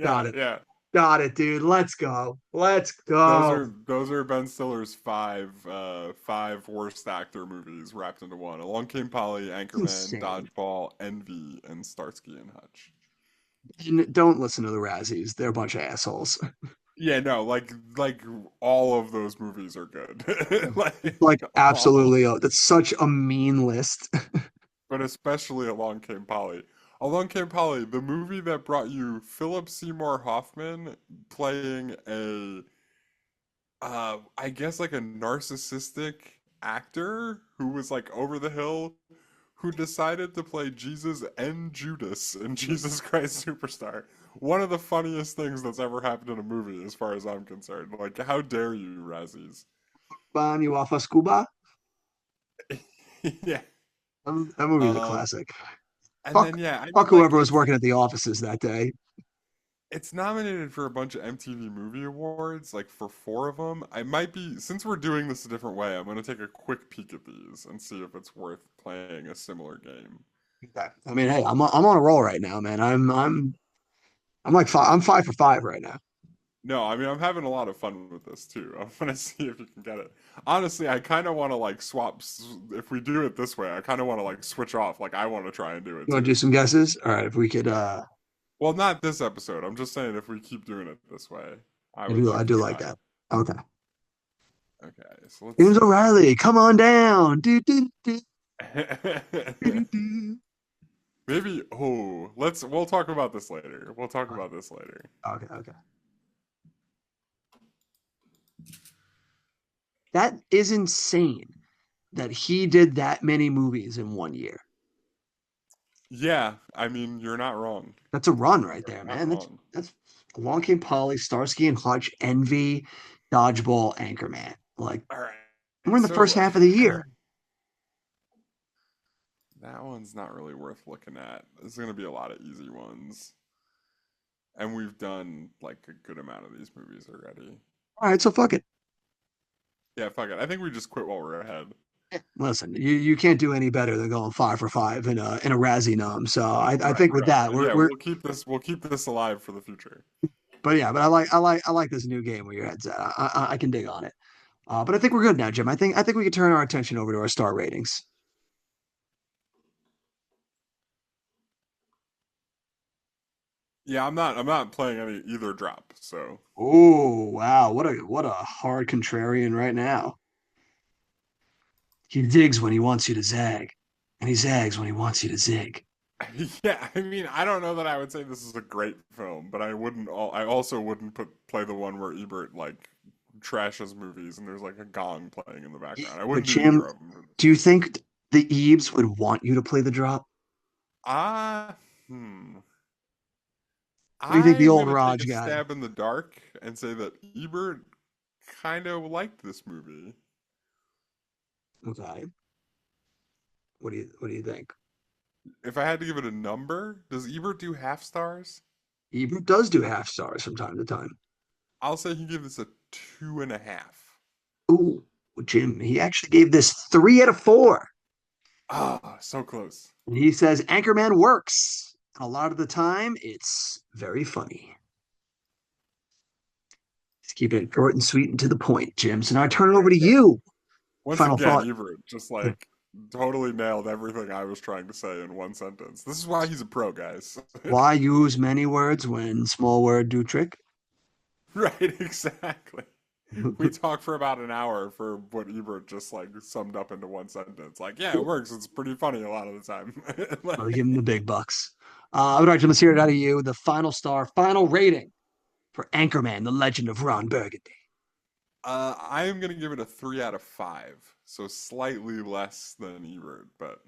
Speaker 1: got
Speaker 2: Yeah.
Speaker 1: it.
Speaker 2: Yeah.
Speaker 1: Got it, dude. Let's go. Let's
Speaker 2: Those
Speaker 1: go.
Speaker 2: are those are Ben Stiller's 5 worst actor movies wrapped into one. Along Came Polly, Anchorman,
Speaker 1: Insane.
Speaker 2: Dodgeball, Envy, and Starsky and Hutch.
Speaker 1: And don't listen to the Razzies. They're a bunch of assholes.
Speaker 2: Yeah, no, like all of those movies are good.
Speaker 1: Like
Speaker 2: All,
Speaker 1: absolutely. That's such a mean list.
Speaker 2: but especially Along Came Polly. Along Came Polly, the movie that brought you Philip Seymour Hoffman playing I guess like a narcissistic actor who was like over the hill, who decided to play Jesus and Judas in Jesus Christ Superstar. One of the funniest things that's ever happened in a movie, as far as I'm concerned. Like, how dare you, Razzies?
Speaker 1: Ban you off a scuba.
Speaker 2: Yeah.
Speaker 1: That movie is a
Speaker 2: Um,
Speaker 1: classic.
Speaker 2: And
Speaker 1: Fuck,
Speaker 2: then yeah, I
Speaker 1: fuck
Speaker 2: mean like
Speaker 1: whoever was working at the offices that day.
Speaker 2: it's nominated for a bunch of MTV Movie Awards, like for 4 of them. I might be, since we're doing this a different way, I'm gonna take a quick peek at these and see if it's worth playing a similar game.
Speaker 1: Okay. I mean, hey, I'm on a roll right now, man. I'm like I'm 5 for 5 right now.
Speaker 2: No, I mean I'm having a lot of fun with this too. I want to see if you can get it. Honestly, I kind of want to like if we do it this way, I kind of want to like switch off. Like I want to try and do it
Speaker 1: You want to do
Speaker 2: too.
Speaker 1: some guesses? All right, if we could,
Speaker 2: Well, not this episode. I'm just saying if we keep doing it this way, I would
Speaker 1: I
Speaker 2: like to
Speaker 1: do like
Speaker 2: try.
Speaker 1: that. Okay.
Speaker 2: Okay, so let's
Speaker 1: James
Speaker 2: see.
Speaker 1: O'Reilly, come on down. Do.
Speaker 2: Maybe, oh, we'll talk about this later. We'll talk about this later.
Speaker 1: Okay, okay. That is insane that he did that many movies in 1 year.
Speaker 2: Yeah, I mean, you're not wrong.
Speaker 1: That's a run right
Speaker 2: You're
Speaker 1: there,
Speaker 2: not
Speaker 1: man.
Speaker 2: wrong.
Speaker 1: That's Along Came Polly, Starsky and Hutch, Envy, Dodgeball, Anchorman. Like
Speaker 2: All right.
Speaker 1: we're in the first
Speaker 2: So
Speaker 1: half of the year.
Speaker 2: that one's not really worth looking at. There's going to be a lot of easy ones. And we've done like a good amount of these movies already.
Speaker 1: All right, so fuck it.
Speaker 2: Yeah, fuck it. I think we just quit while we're ahead.
Speaker 1: Listen, you can't do any better than going 5 for 5 in a Razzie nom. So I
Speaker 2: Right,
Speaker 1: think with
Speaker 2: right.
Speaker 1: that
Speaker 2: And yeah,
Speaker 1: we're
Speaker 2: we'll keep this alive for the future.
Speaker 1: but yeah, but I like this new game where your head's at. I can dig on it. But I think we're good now, Jim. I think we can turn our attention over to our star ratings.
Speaker 2: Yeah, I'm not playing any either drop. So
Speaker 1: Oh wow, what a hard contrarian right now. He digs when he wants you to zag, and he zags when he wants you to zig.
Speaker 2: yeah, I mean, I don't know that I would say this is a great film, but I also wouldn't play the one where Ebert like trashes movies and there's like a gong playing in the background. I
Speaker 1: But
Speaker 2: wouldn't do
Speaker 1: Jim,
Speaker 2: either of them.
Speaker 1: do you think the Ebes would want you to play the drop?
Speaker 2: Ah, hmm.
Speaker 1: What do you think the
Speaker 2: I'm
Speaker 1: old
Speaker 2: gonna take
Speaker 1: Raj
Speaker 2: a
Speaker 1: guy?
Speaker 2: stab in the dark and say that Ebert kind of liked this movie.
Speaker 1: Okay. What do you think?
Speaker 2: If I had to give it a number, does Ebert do half stars?
Speaker 1: Ebert does do half stars from time to time.
Speaker 2: I'll say he gives this a 2.5.
Speaker 1: Ooh, Jim, he actually gave this 3 out of 4.
Speaker 2: Ah, so close.
Speaker 1: And he says Anchorman works. A lot of the time, it's very funny. Just keep it short and sweet and to the point, Jim. So now I turn it over to you.
Speaker 2: Once
Speaker 1: Final
Speaker 2: again,
Speaker 1: thought.
Speaker 2: Ebert just like totally nailed everything I was trying to say in one sentence. This is why he's a pro, guys.
Speaker 1: Why use many words when small word do trick?
Speaker 2: Right, exactly. We talked for about an hour for what Ebert just like summed up into one sentence. Like, yeah, it works. It's pretty funny a lot of the time.
Speaker 1: I'll give him the big bucks. All right, Jim, let's hear it out of you. The final star, final rating for Anchorman, The Legend of Ron Burgundy.
Speaker 2: I am gonna give it a 3 out of 5, so slightly less than Ebert, but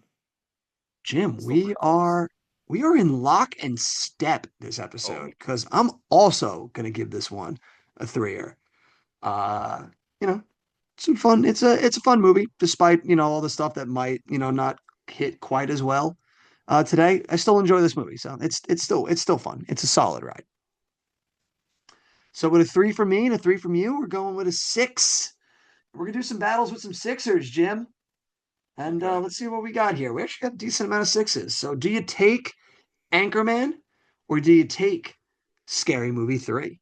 Speaker 1: Jim,
Speaker 2: still pretty close.
Speaker 1: we are in lock and step this episode
Speaker 2: Oh,
Speaker 1: because I'm also gonna give this one a threer. Uh, you know, some fun. It's a fun movie, despite all the stuff that might not hit quite as well. Today, I still enjoy this movie, so it's still fun. It's a solid ride. So with a 3 from me and a 3 from you, we're going with a 6. We're gonna do some battles with some sixers, Jim. And
Speaker 2: okay.
Speaker 1: let's see what we got here. We actually got a decent amount of sixes. So do you take Anchorman or do you take Scary Movie 3?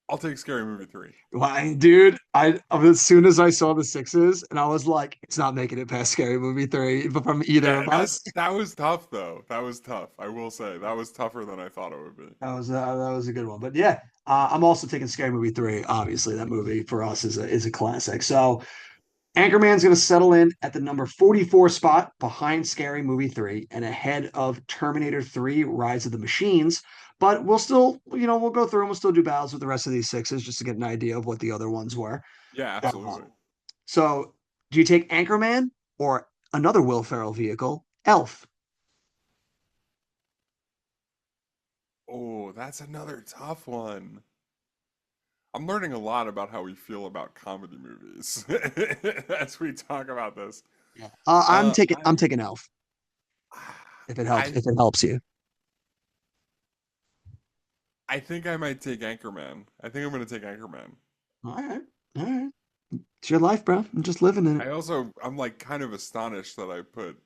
Speaker 2: I'll take Scary Movie 3.
Speaker 1: Why, dude, I as soon as I saw the sixes and I was like, it's not making it past Scary Movie 3 from either
Speaker 2: Yeah,
Speaker 1: of us.
Speaker 2: that was tough though. That was tough. I will say that was tougher than I thought it would be.
Speaker 1: That was a good one. But yeah, I'm also taking Scary Movie 3. Obviously, that movie for us is a classic. So Anchorman's going to settle in at the number 44 spot behind Scary Movie 3 and ahead of Terminator 3 Rise of the Machines. But we'll still, we'll go through and we'll still do battles with the rest of these sixes just to get an idea of what the other ones were.
Speaker 2: Yeah,
Speaker 1: Uh,
Speaker 2: absolutely.
Speaker 1: so, do you take Anchorman or another Will Ferrell vehicle, Elf?
Speaker 2: Oh, that's another tough one. I'm learning a lot about how we feel about comedy movies as we talk about this.
Speaker 1: Yeah.
Speaker 2: Uh,
Speaker 1: I'm
Speaker 2: I,
Speaker 1: taking Elf
Speaker 2: I,
Speaker 1: if it helps you.
Speaker 2: I think I might take Anchorman. I think I'm gonna take Anchorman.
Speaker 1: All right. All right. It's your life, bro. I'm just living in it.
Speaker 2: I'm like kind of astonished that I put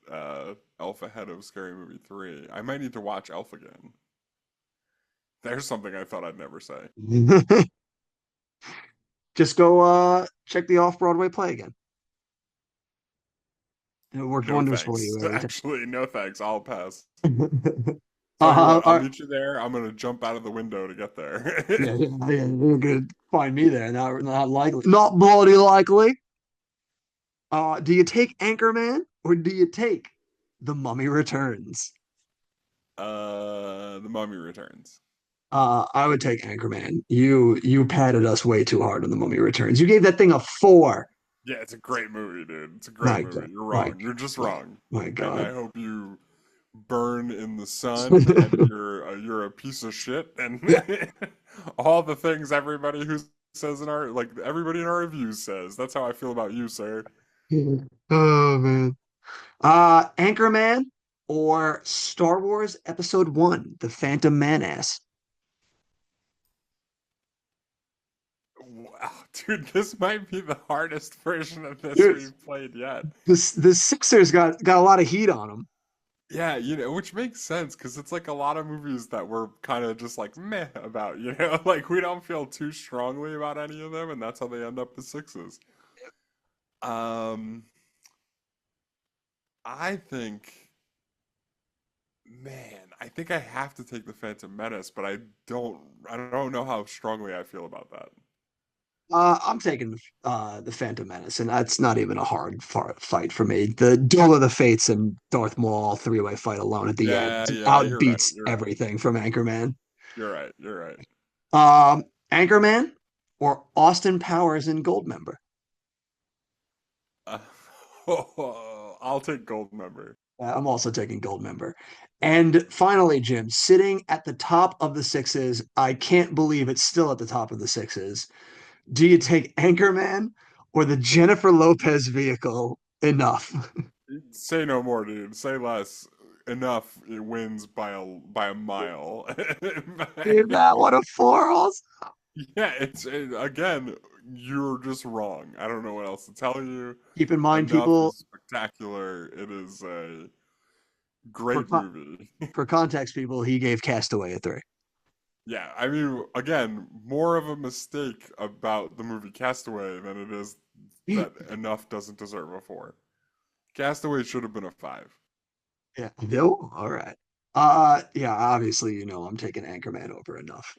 Speaker 2: Elf ahead of Scary Movie 3. I might need to watch Elf again. There's something I thought I'd never say.
Speaker 1: Just go check the off-Broadway play again. It worked
Speaker 2: No
Speaker 1: wonders for
Speaker 2: thanks.
Speaker 1: you every
Speaker 2: Actually, no thanks. I'll pass.
Speaker 1: time.
Speaker 2: Tell you what, I'll
Speaker 1: Uh,
Speaker 2: meet you there. I'm gonna jump out of the window to get there.
Speaker 1: yeah, you're gonna find me there. Not likely. Not bloody likely. Do you take Anchorman or do you take The Mummy Returns?
Speaker 2: The Mummy Returns.
Speaker 1: I would take Anchorman. You patted us way too hard on The Mummy Returns. You gave that thing a 4.
Speaker 2: Yeah, it's a great movie, dude. It's a great
Speaker 1: My God,
Speaker 2: movie. You're
Speaker 1: my
Speaker 2: wrong. You're just
Speaker 1: God,
Speaker 2: wrong.
Speaker 1: my
Speaker 2: And
Speaker 1: God.
Speaker 2: I hope you burn in the sun and you're a piece of shit and all the things everybody who says in our like everybody in our reviews says. That's how I feel about you, sir.
Speaker 1: Oh man. Anchorman or Star Wars Episode 1, The Phantom Menace.
Speaker 2: Wow, dude, this might be the hardest version of this
Speaker 1: Dude,
Speaker 2: we've played yet.
Speaker 1: the Sixers got a lot of heat on them.
Speaker 2: Yeah, which makes sense because it's like a lot of movies that we're kind of just like meh about, like we don't feel too strongly about any of them, and that's how they end up as sixes. Um, I think, man, I think I have to take the Phantom Menace, but I don't know how strongly I feel about that.
Speaker 1: I'm taking the Phantom Menace, and that's not even a hard fight for me. The Duel of the Fates and Darth Maul three-way fight alone at the end
Speaker 2: Yeah, yeah, you're right.
Speaker 1: outbeats
Speaker 2: You're right.
Speaker 1: everything from Anchorman.
Speaker 2: You're right. You're right.
Speaker 1: Anchorman or Austin Powers in Goldmember.
Speaker 2: Uh, I'll take Goldmember.
Speaker 1: I'm also taking Goldmember. And finally, Jim, sitting at the top of the sixes, I can't believe it's still at the top of the sixes. Do you take Anchorman or the Jennifer Lopez vehicle? Enough.
Speaker 2: Say no more, dude. Say less. Enough. It wins by a mile.
Speaker 1: Dude, that what a four also.
Speaker 2: Yeah, again, you're just wrong. I don't know what else to tell you.
Speaker 1: Keep in mind,
Speaker 2: Enough
Speaker 1: people,
Speaker 2: is spectacular. It is a
Speaker 1: for
Speaker 2: great
Speaker 1: con-
Speaker 2: movie.
Speaker 1: for context, people, he gave Castaway a 3.
Speaker 2: Yeah, I mean, again, more of a mistake about the movie Castaway than it is that Enough doesn't deserve a 4. Castaway should have been a 5.
Speaker 1: Yeah. No? All right. Yeah, obviously, I'm taking Anchorman over Enough.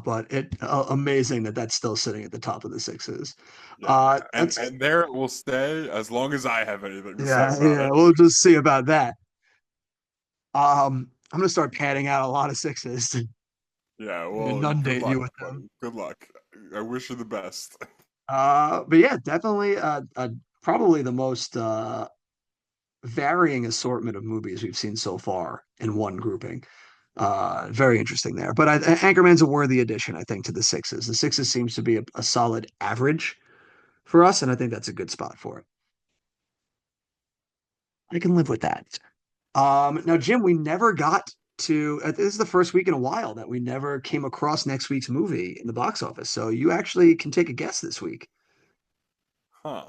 Speaker 1: But it amazing that that's still sitting at the top of the sixes.
Speaker 2: Yeah, yeah. And
Speaker 1: That's
Speaker 2: and there it will stay as long as I have anything to say
Speaker 1: Yeah,
Speaker 2: about
Speaker 1: yeah,
Speaker 2: it.
Speaker 1: we'll just see about that. I'm gonna start padding out a lot of sixes and
Speaker 2: Yeah, well, good
Speaker 1: inundate you
Speaker 2: luck,
Speaker 1: with them.
Speaker 2: buddy. Good luck. I wish you the best.
Speaker 1: But yeah, definitely probably the most varying assortment of movies we've seen so far in one grouping. Very interesting there. But Anchorman's a worthy addition, I think, to the sixes. The sixes seems to be a solid average for us, and I think that's a good spot for it. I can live with that. Now, Jim, we never got to. This is the first week in a while that we never came across next week's movie in the box office. So you actually can take a guess this week.
Speaker 2: Huh.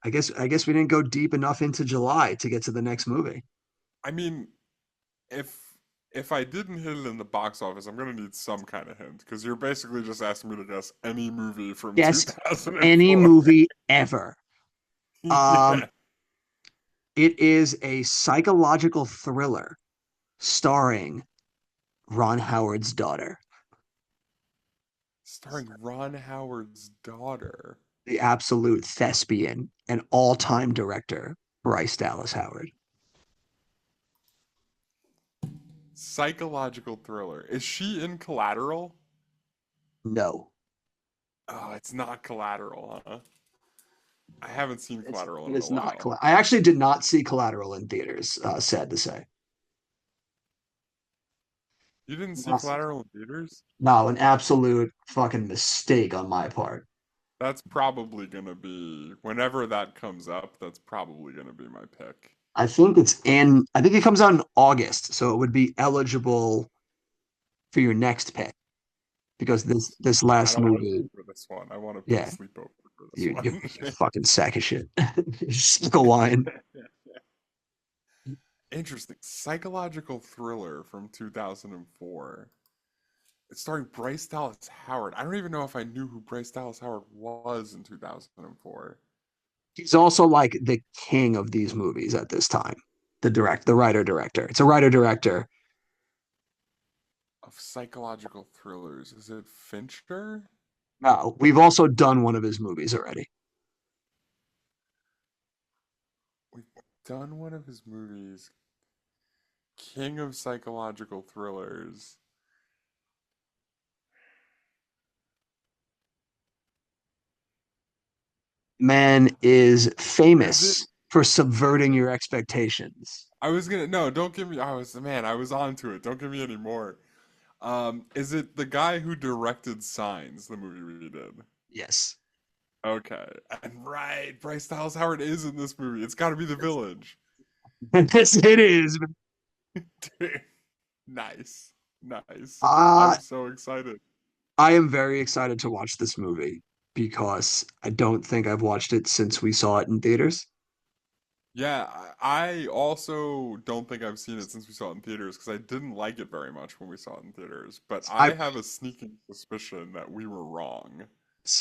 Speaker 1: I guess we didn't go deep enough into July to get to the next movie.
Speaker 2: I mean, if if I didn't hit it in the box office, I'm gonna need some kind of hint because you're basically just asking me to guess any movie from
Speaker 1: Guess any
Speaker 2: 2004.
Speaker 1: movie ever. Um,
Speaker 2: Yeah.
Speaker 1: it is a psychological thriller starring Ron Howard's daughter,
Speaker 2: Starring Ron Howard's daughter.
Speaker 1: the absolute thespian and all-time director, Bryce Dallas Howard.
Speaker 2: Psychological thriller. Is she in Collateral?
Speaker 1: No,
Speaker 2: Oh, it's not Collateral, huh? I haven't seen
Speaker 1: it's
Speaker 2: Collateral
Speaker 1: it
Speaker 2: in a
Speaker 1: is not.
Speaker 2: while.
Speaker 1: I actually did not see Collateral in theaters. Sad to say.
Speaker 2: You didn't see
Speaker 1: Awesome.
Speaker 2: Collateral in theaters?
Speaker 1: No, an absolute fucking mistake on my part.
Speaker 2: That's probably gonna be whenever that comes up. That's probably gonna be my pick.
Speaker 1: I think it comes out in August, so it would be eligible for your next pick because
Speaker 2: Nice.
Speaker 1: this
Speaker 2: I
Speaker 1: last
Speaker 2: don't want to
Speaker 1: movie,
Speaker 2: pay for this one. I want to pay
Speaker 1: yeah,
Speaker 2: sleepover for this
Speaker 1: you're a
Speaker 2: one.
Speaker 1: fucking sack of shit. You're just like a wine.
Speaker 2: Interesting. Psychological thriller from 2004. It's starring Bryce Dallas Howard. I don't even know if I knew who Bryce Dallas Howard was in 2004.
Speaker 1: He's also like the king of these movies at this time. The writer director. It's a writer director.
Speaker 2: Of psychological thrillers. Is it Fincher?
Speaker 1: No, we've also done one of his movies already.
Speaker 2: We've done one of his movies. King of psychological thrillers.
Speaker 1: Man is
Speaker 2: Is it?
Speaker 1: famous for
Speaker 2: Is
Speaker 1: subverting
Speaker 2: it?
Speaker 1: your expectations.
Speaker 2: I was gonna no. Don't give me. I was on to it. Don't give me any more. Is it the guy who directed Signs, the movie we did?
Speaker 1: Yes.
Speaker 2: Okay, and right, Bryce Dallas Howard is in this movie. It's got to be The Village.
Speaker 1: Yes, it is.
Speaker 2: Dude, nice, nice.
Speaker 1: Uh,
Speaker 2: I'm so excited.
Speaker 1: I am very excited to watch this movie because I don't think I've watched it since we saw it in theaters.
Speaker 2: Yeah, I also don't think I've seen it since we saw it in theaters because I didn't like it very much when we saw it in theaters. But
Speaker 1: I
Speaker 2: I have a sneaking suspicion that we were wrong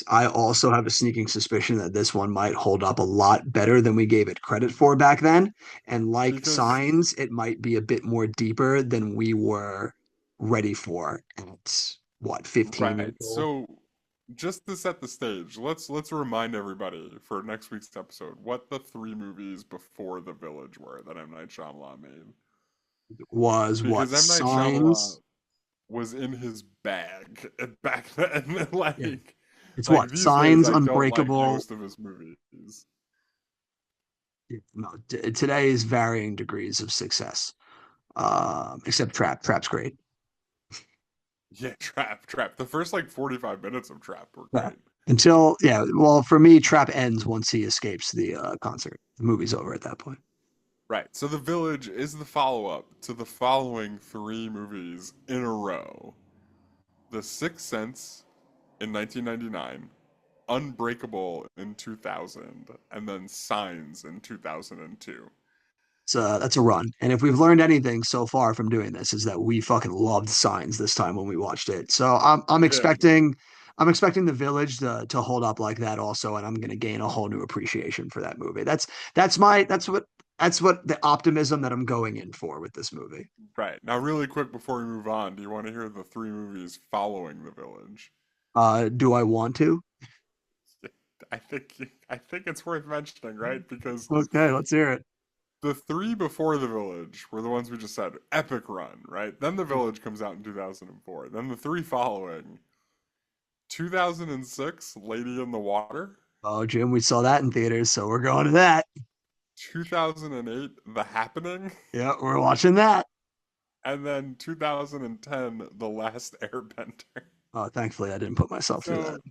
Speaker 1: I also have a sneaking suspicion that this one might hold up a lot better than we gave it credit for back then. And like
Speaker 2: because
Speaker 1: Signs, it might be a bit more deeper than we were ready for at what, 15 years
Speaker 2: right.
Speaker 1: old?
Speaker 2: So just to set the stage, let's remind everybody for next week's episode what the three movies before The Village were that M. Night Shyamalan made.
Speaker 1: Was what,
Speaker 2: Because M. Night Shyamalan
Speaker 1: Signs?
Speaker 2: was in his bag back then.
Speaker 1: Yeah.
Speaker 2: like
Speaker 1: It's
Speaker 2: like
Speaker 1: what?
Speaker 2: these days
Speaker 1: Signs,
Speaker 2: I don't like
Speaker 1: Unbreakable.
Speaker 2: most of his movies.
Speaker 1: No, today is varying degrees of success. Except Trap. Trap's great.
Speaker 2: Yeah, Trap. The first like 45 minutes of Trap were
Speaker 1: Yeah.
Speaker 2: great.
Speaker 1: Yeah. Well, for me, Trap ends once he escapes the concert. The movie's over at that point.
Speaker 2: Right. So The Village is the follow-up to the following three movies in a row. The Sixth Sense in 1999, Unbreakable in 2000, and then Signs in 2002.
Speaker 1: That's a run. And if we've learned anything so far from doing this, is that we fucking loved Signs this time when we watched it. So
Speaker 2: Yeah,
Speaker 1: I'm expecting The Village to hold up like that also, and I'm gonna gain a whole new appreciation for that movie. That's what the optimism that I'm going in for with this movie.
Speaker 2: right. Now, really quick before we move on, do you want to hear the three movies following The Village?
Speaker 1: Do I want to?
Speaker 2: I think it's worth mentioning, right? Because
Speaker 1: Okay, let's hear it.
Speaker 2: the three before The Village were the ones we just said, epic run, right? Then The Village comes out in 2004. Then the three following, 2006, Lady in the Water,
Speaker 1: Oh, Jim, we saw that in theaters, so we're going to that.
Speaker 2: 2008, The Happening,
Speaker 1: Yeah, we're watching that.
Speaker 2: and then 2010, The Last Airbender.
Speaker 1: Oh, thankfully I didn't put myself through that.
Speaker 2: So,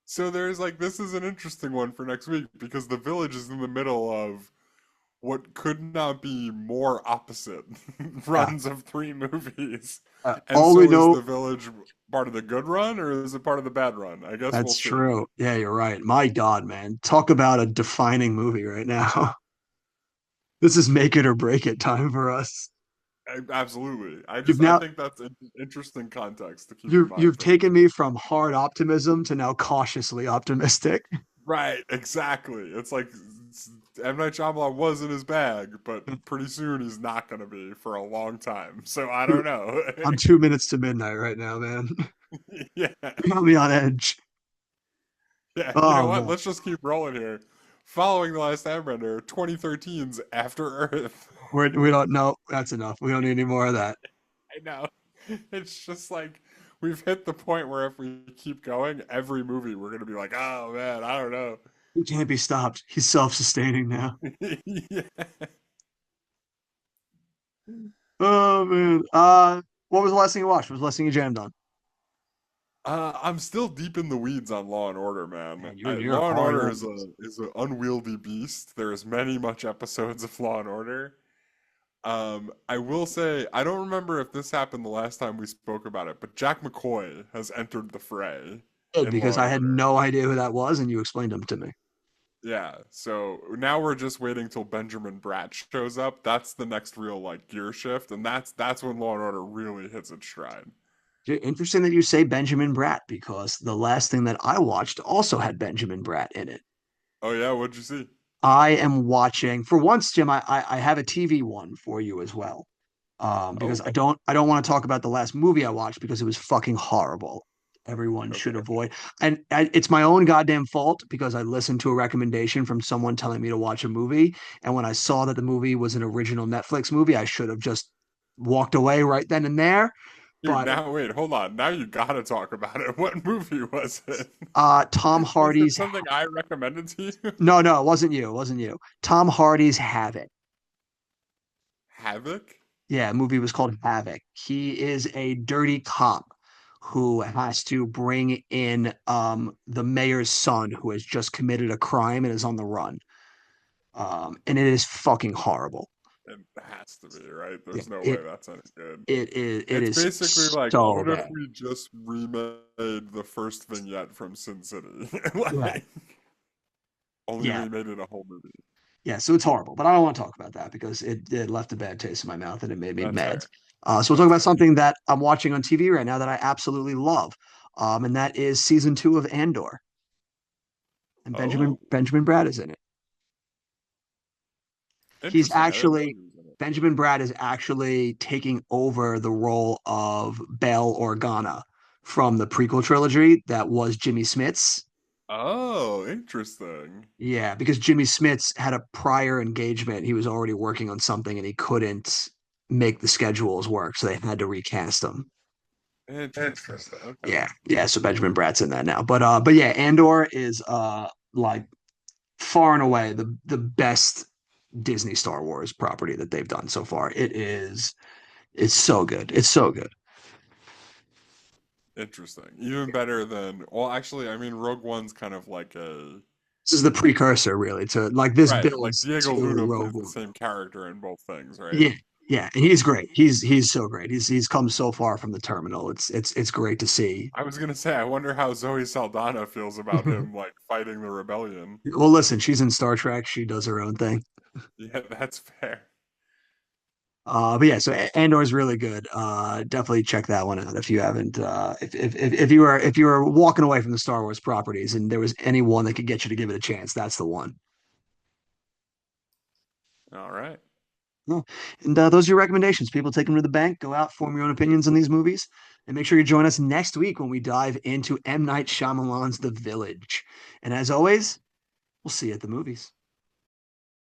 Speaker 2: so there's like, this is an interesting one for next week because The Village is in the middle of what could not be more opposite
Speaker 1: Yeah.
Speaker 2: runs of three movies. And
Speaker 1: All we
Speaker 2: so is
Speaker 1: know
Speaker 2: The Village part of the good run or is it part of the bad run? I guess we'll
Speaker 1: That's
Speaker 2: see.
Speaker 1: true. Yeah, you're right. My God, man. Talk about a defining movie right now. This is make it or break it time for us.
Speaker 2: Absolutely.
Speaker 1: You've
Speaker 2: I
Speaker 1: now
Speaker 2: think that's an interesting context to keep in mind
Speaker 1: you've
Speaker 2: for
Speaker 1: taken me from hard optimism to now cautiously optimistic.
Speaker 2: right, exactly. It's like M. Night Shyamalan was in his bag, but pretty soon he's not going to be for a long time. So I don't know.
Speaker 1: I'm 2 minutes to midnight right now, man.
Speaker 2: yeah.
Speaker 1: You got me on edge.
Speaker 2: Yeah, you know
Speaker 1: Oh
Speaker 2: what?
Speaker 1: man.
Speaker 2: Let's just keep rolling here. Following The Last Airbender, 2013's After Earth.
Speaker 1: We don't know. That's enough. We don't need any more of that.
Speaker 2: I know. It's just like we've hit the point where if we keep going, every movie we're gonna be like, oh man, I don't know.
Speaker 1: He can't be stopped. He's self-sustaining now.
Speaker 2: yeah.
Speaker 1: Oh man. What was the last thing you watched? What was the last thing you jammed on?
Speaker 2: I'm still deep in the weeds on Law and Order, man.
Speaker 1: Man, you're
Speaker 2: Law and
Speaker 1: hard
Speaker 2: Order
Speaker 1: on
Speaker 2: is
Speaker 1: this.
Speaker 2: an unwieldy beast. There's many much episodes of Law and Order. I will say I don't remember if this happened the last time we spoke about it, but Jack McCoy has entered the fray
Speaker 1: Good,
Speaker 2: in Law
Speaker 1: because
Speaker 2: and
Speaker 1: I had
Speaker 2: Order.
Speaker 1: no idea who that was, and you explained him to me.
Speaker 2: Yeah, so now we're just waiting till Benjamin Bratt shows up. That's the next real like gear shift, and that's when Law and Order really hits its stride.
Speaker 1: Interesting that you say Benjamin Bratt, because the last thing that I watched also had Benjamin Bratt in it.
Speaker 2: Oh yeah, what'd you see?
Speaker 1: I am watching for once, Jim. I have a TV one for you as well. Because
Speaker 2: Oh,
Speaker 1: I don't want to talk about the last movie I watched because it was fucking horrible. Everyone should
Speaker 2: okay.
Speaker 1: avoid, and it's my own goddamn fault because I listened to a recommendation from someone telling me to watch a movie, and when I saw that the movie was an original Netflix movie, I should have just walked away right then and there.
Speaker 2: Dude,
Speaker 1: But
Speaker 2: now wait, hold on. Now you gotta talk about it. What movie was it?
Speaker 1: Tom
Speaker 2: Was it
Speaker 1: Hardy's
Speaker 2: something I recommended to you?
Speaker 1: no, it wasn't you, it wasn't you. Tom Hardy's Havoc.
Speaker 2: Havoc?
Speaker 1: Yeah, movie was called Havoc. He is a dirty cop who has to bring in the mayor's son who has just committed a crime and is on the run. And it is fucking horrible.
Speaker 2: It has to be, right?
Speaker 1: Yeah,
Speaker 2: There's no way that's any good.
Speaker 1: it
Speaker 2: It's
Speaker 1: is
Speaker 2: basically like,
Speaker 1: so
Speaker 2: what if
Speaker 1: bad.
Speaker 2: we just remade the first vignette from Sin City?
Speaker 1: Right.
Speaker 2: Like, only
Speaker 1: Yeah.
Speaker 2: remade it a whole movie.
Speaker 1: Yeah, so it's horrible, but I don't want to talk about that because it left a bad taste in my mouth and it made me
Speaker 2: That's
Speaker 1: mad.
Speaker 2: fair.
Speaker 1: So we'll talk
Speaker 2: That's
Speaker 1: about
Speaker 2: fair.
Speaker 1: something that I'm watching on TV right now that I absolutely love. And that is season 2 of Andor. And
Speaker 2: Oh,
Speaker 1: Benjamin Bratt is in it. He's
Speaker 2: interesting. I didn't know
Speaker 1: actually
Speaker 2: he was in it.
Speaker 1: Benjamin Bratt is actually taking over the role of Bail Organa from the prequel trilogy that was Jimmy Smits.
Speaker 2: Oh, interesting.
Speaker 1: Yeah, because Jimmy Smits had a prior engagement. He was already working on something and he couldn't make the schedules work, so they had to recast him.
Speaker 2: Interesting. Okay.
Speaker 1: Yeah, yeah. So Benjamin Bratt's in that now. But yeah, Andor is like far and away the best Disney Star Wars property that they've done so far. It's so good. It's so good.
Speaker 2: Interesting. Even better than, well, actually, I mean, Rogue One's kind of like a,
Speaker 1: This is the precursor, really, to like this
Speaker 2: right, like
Speaker 1: builds
Speaker 2: Diego
Speaker 1: to
Speaker 2: Luna
Speaker 1: Rogue
Speaker 2: plays the
Speaker 1: One.
Speaker 2: same character in both things, right?
Speaker 1: Yeah, yeah, and he's great. He's so great. He's come so far from the terminal. It's great to see.
Speaker 2: I was gonna say, I wonder how Zoe Saldana feels about him, like, fighting the rebellion.
Speaker 1: Well, listen, she's in Star Trek. She does her own thing.
Speaker 2: Yeah, that's fair.
Speaker 1: But yeah, so Andor is really good. Definitely check that one out if you haven't. If you were walking away from the Star Wars properties and there was any one that could get you to give it a chance, that's the one.
Speaker 2: All right.
Speaker 1: No. And those are your recommendations. People take them to the bank. Go out, form your own opinions on these movies, and make sure you join us next week when we dive into M. Night Shyamalan's The Village. And as always, we'll see you at the movies.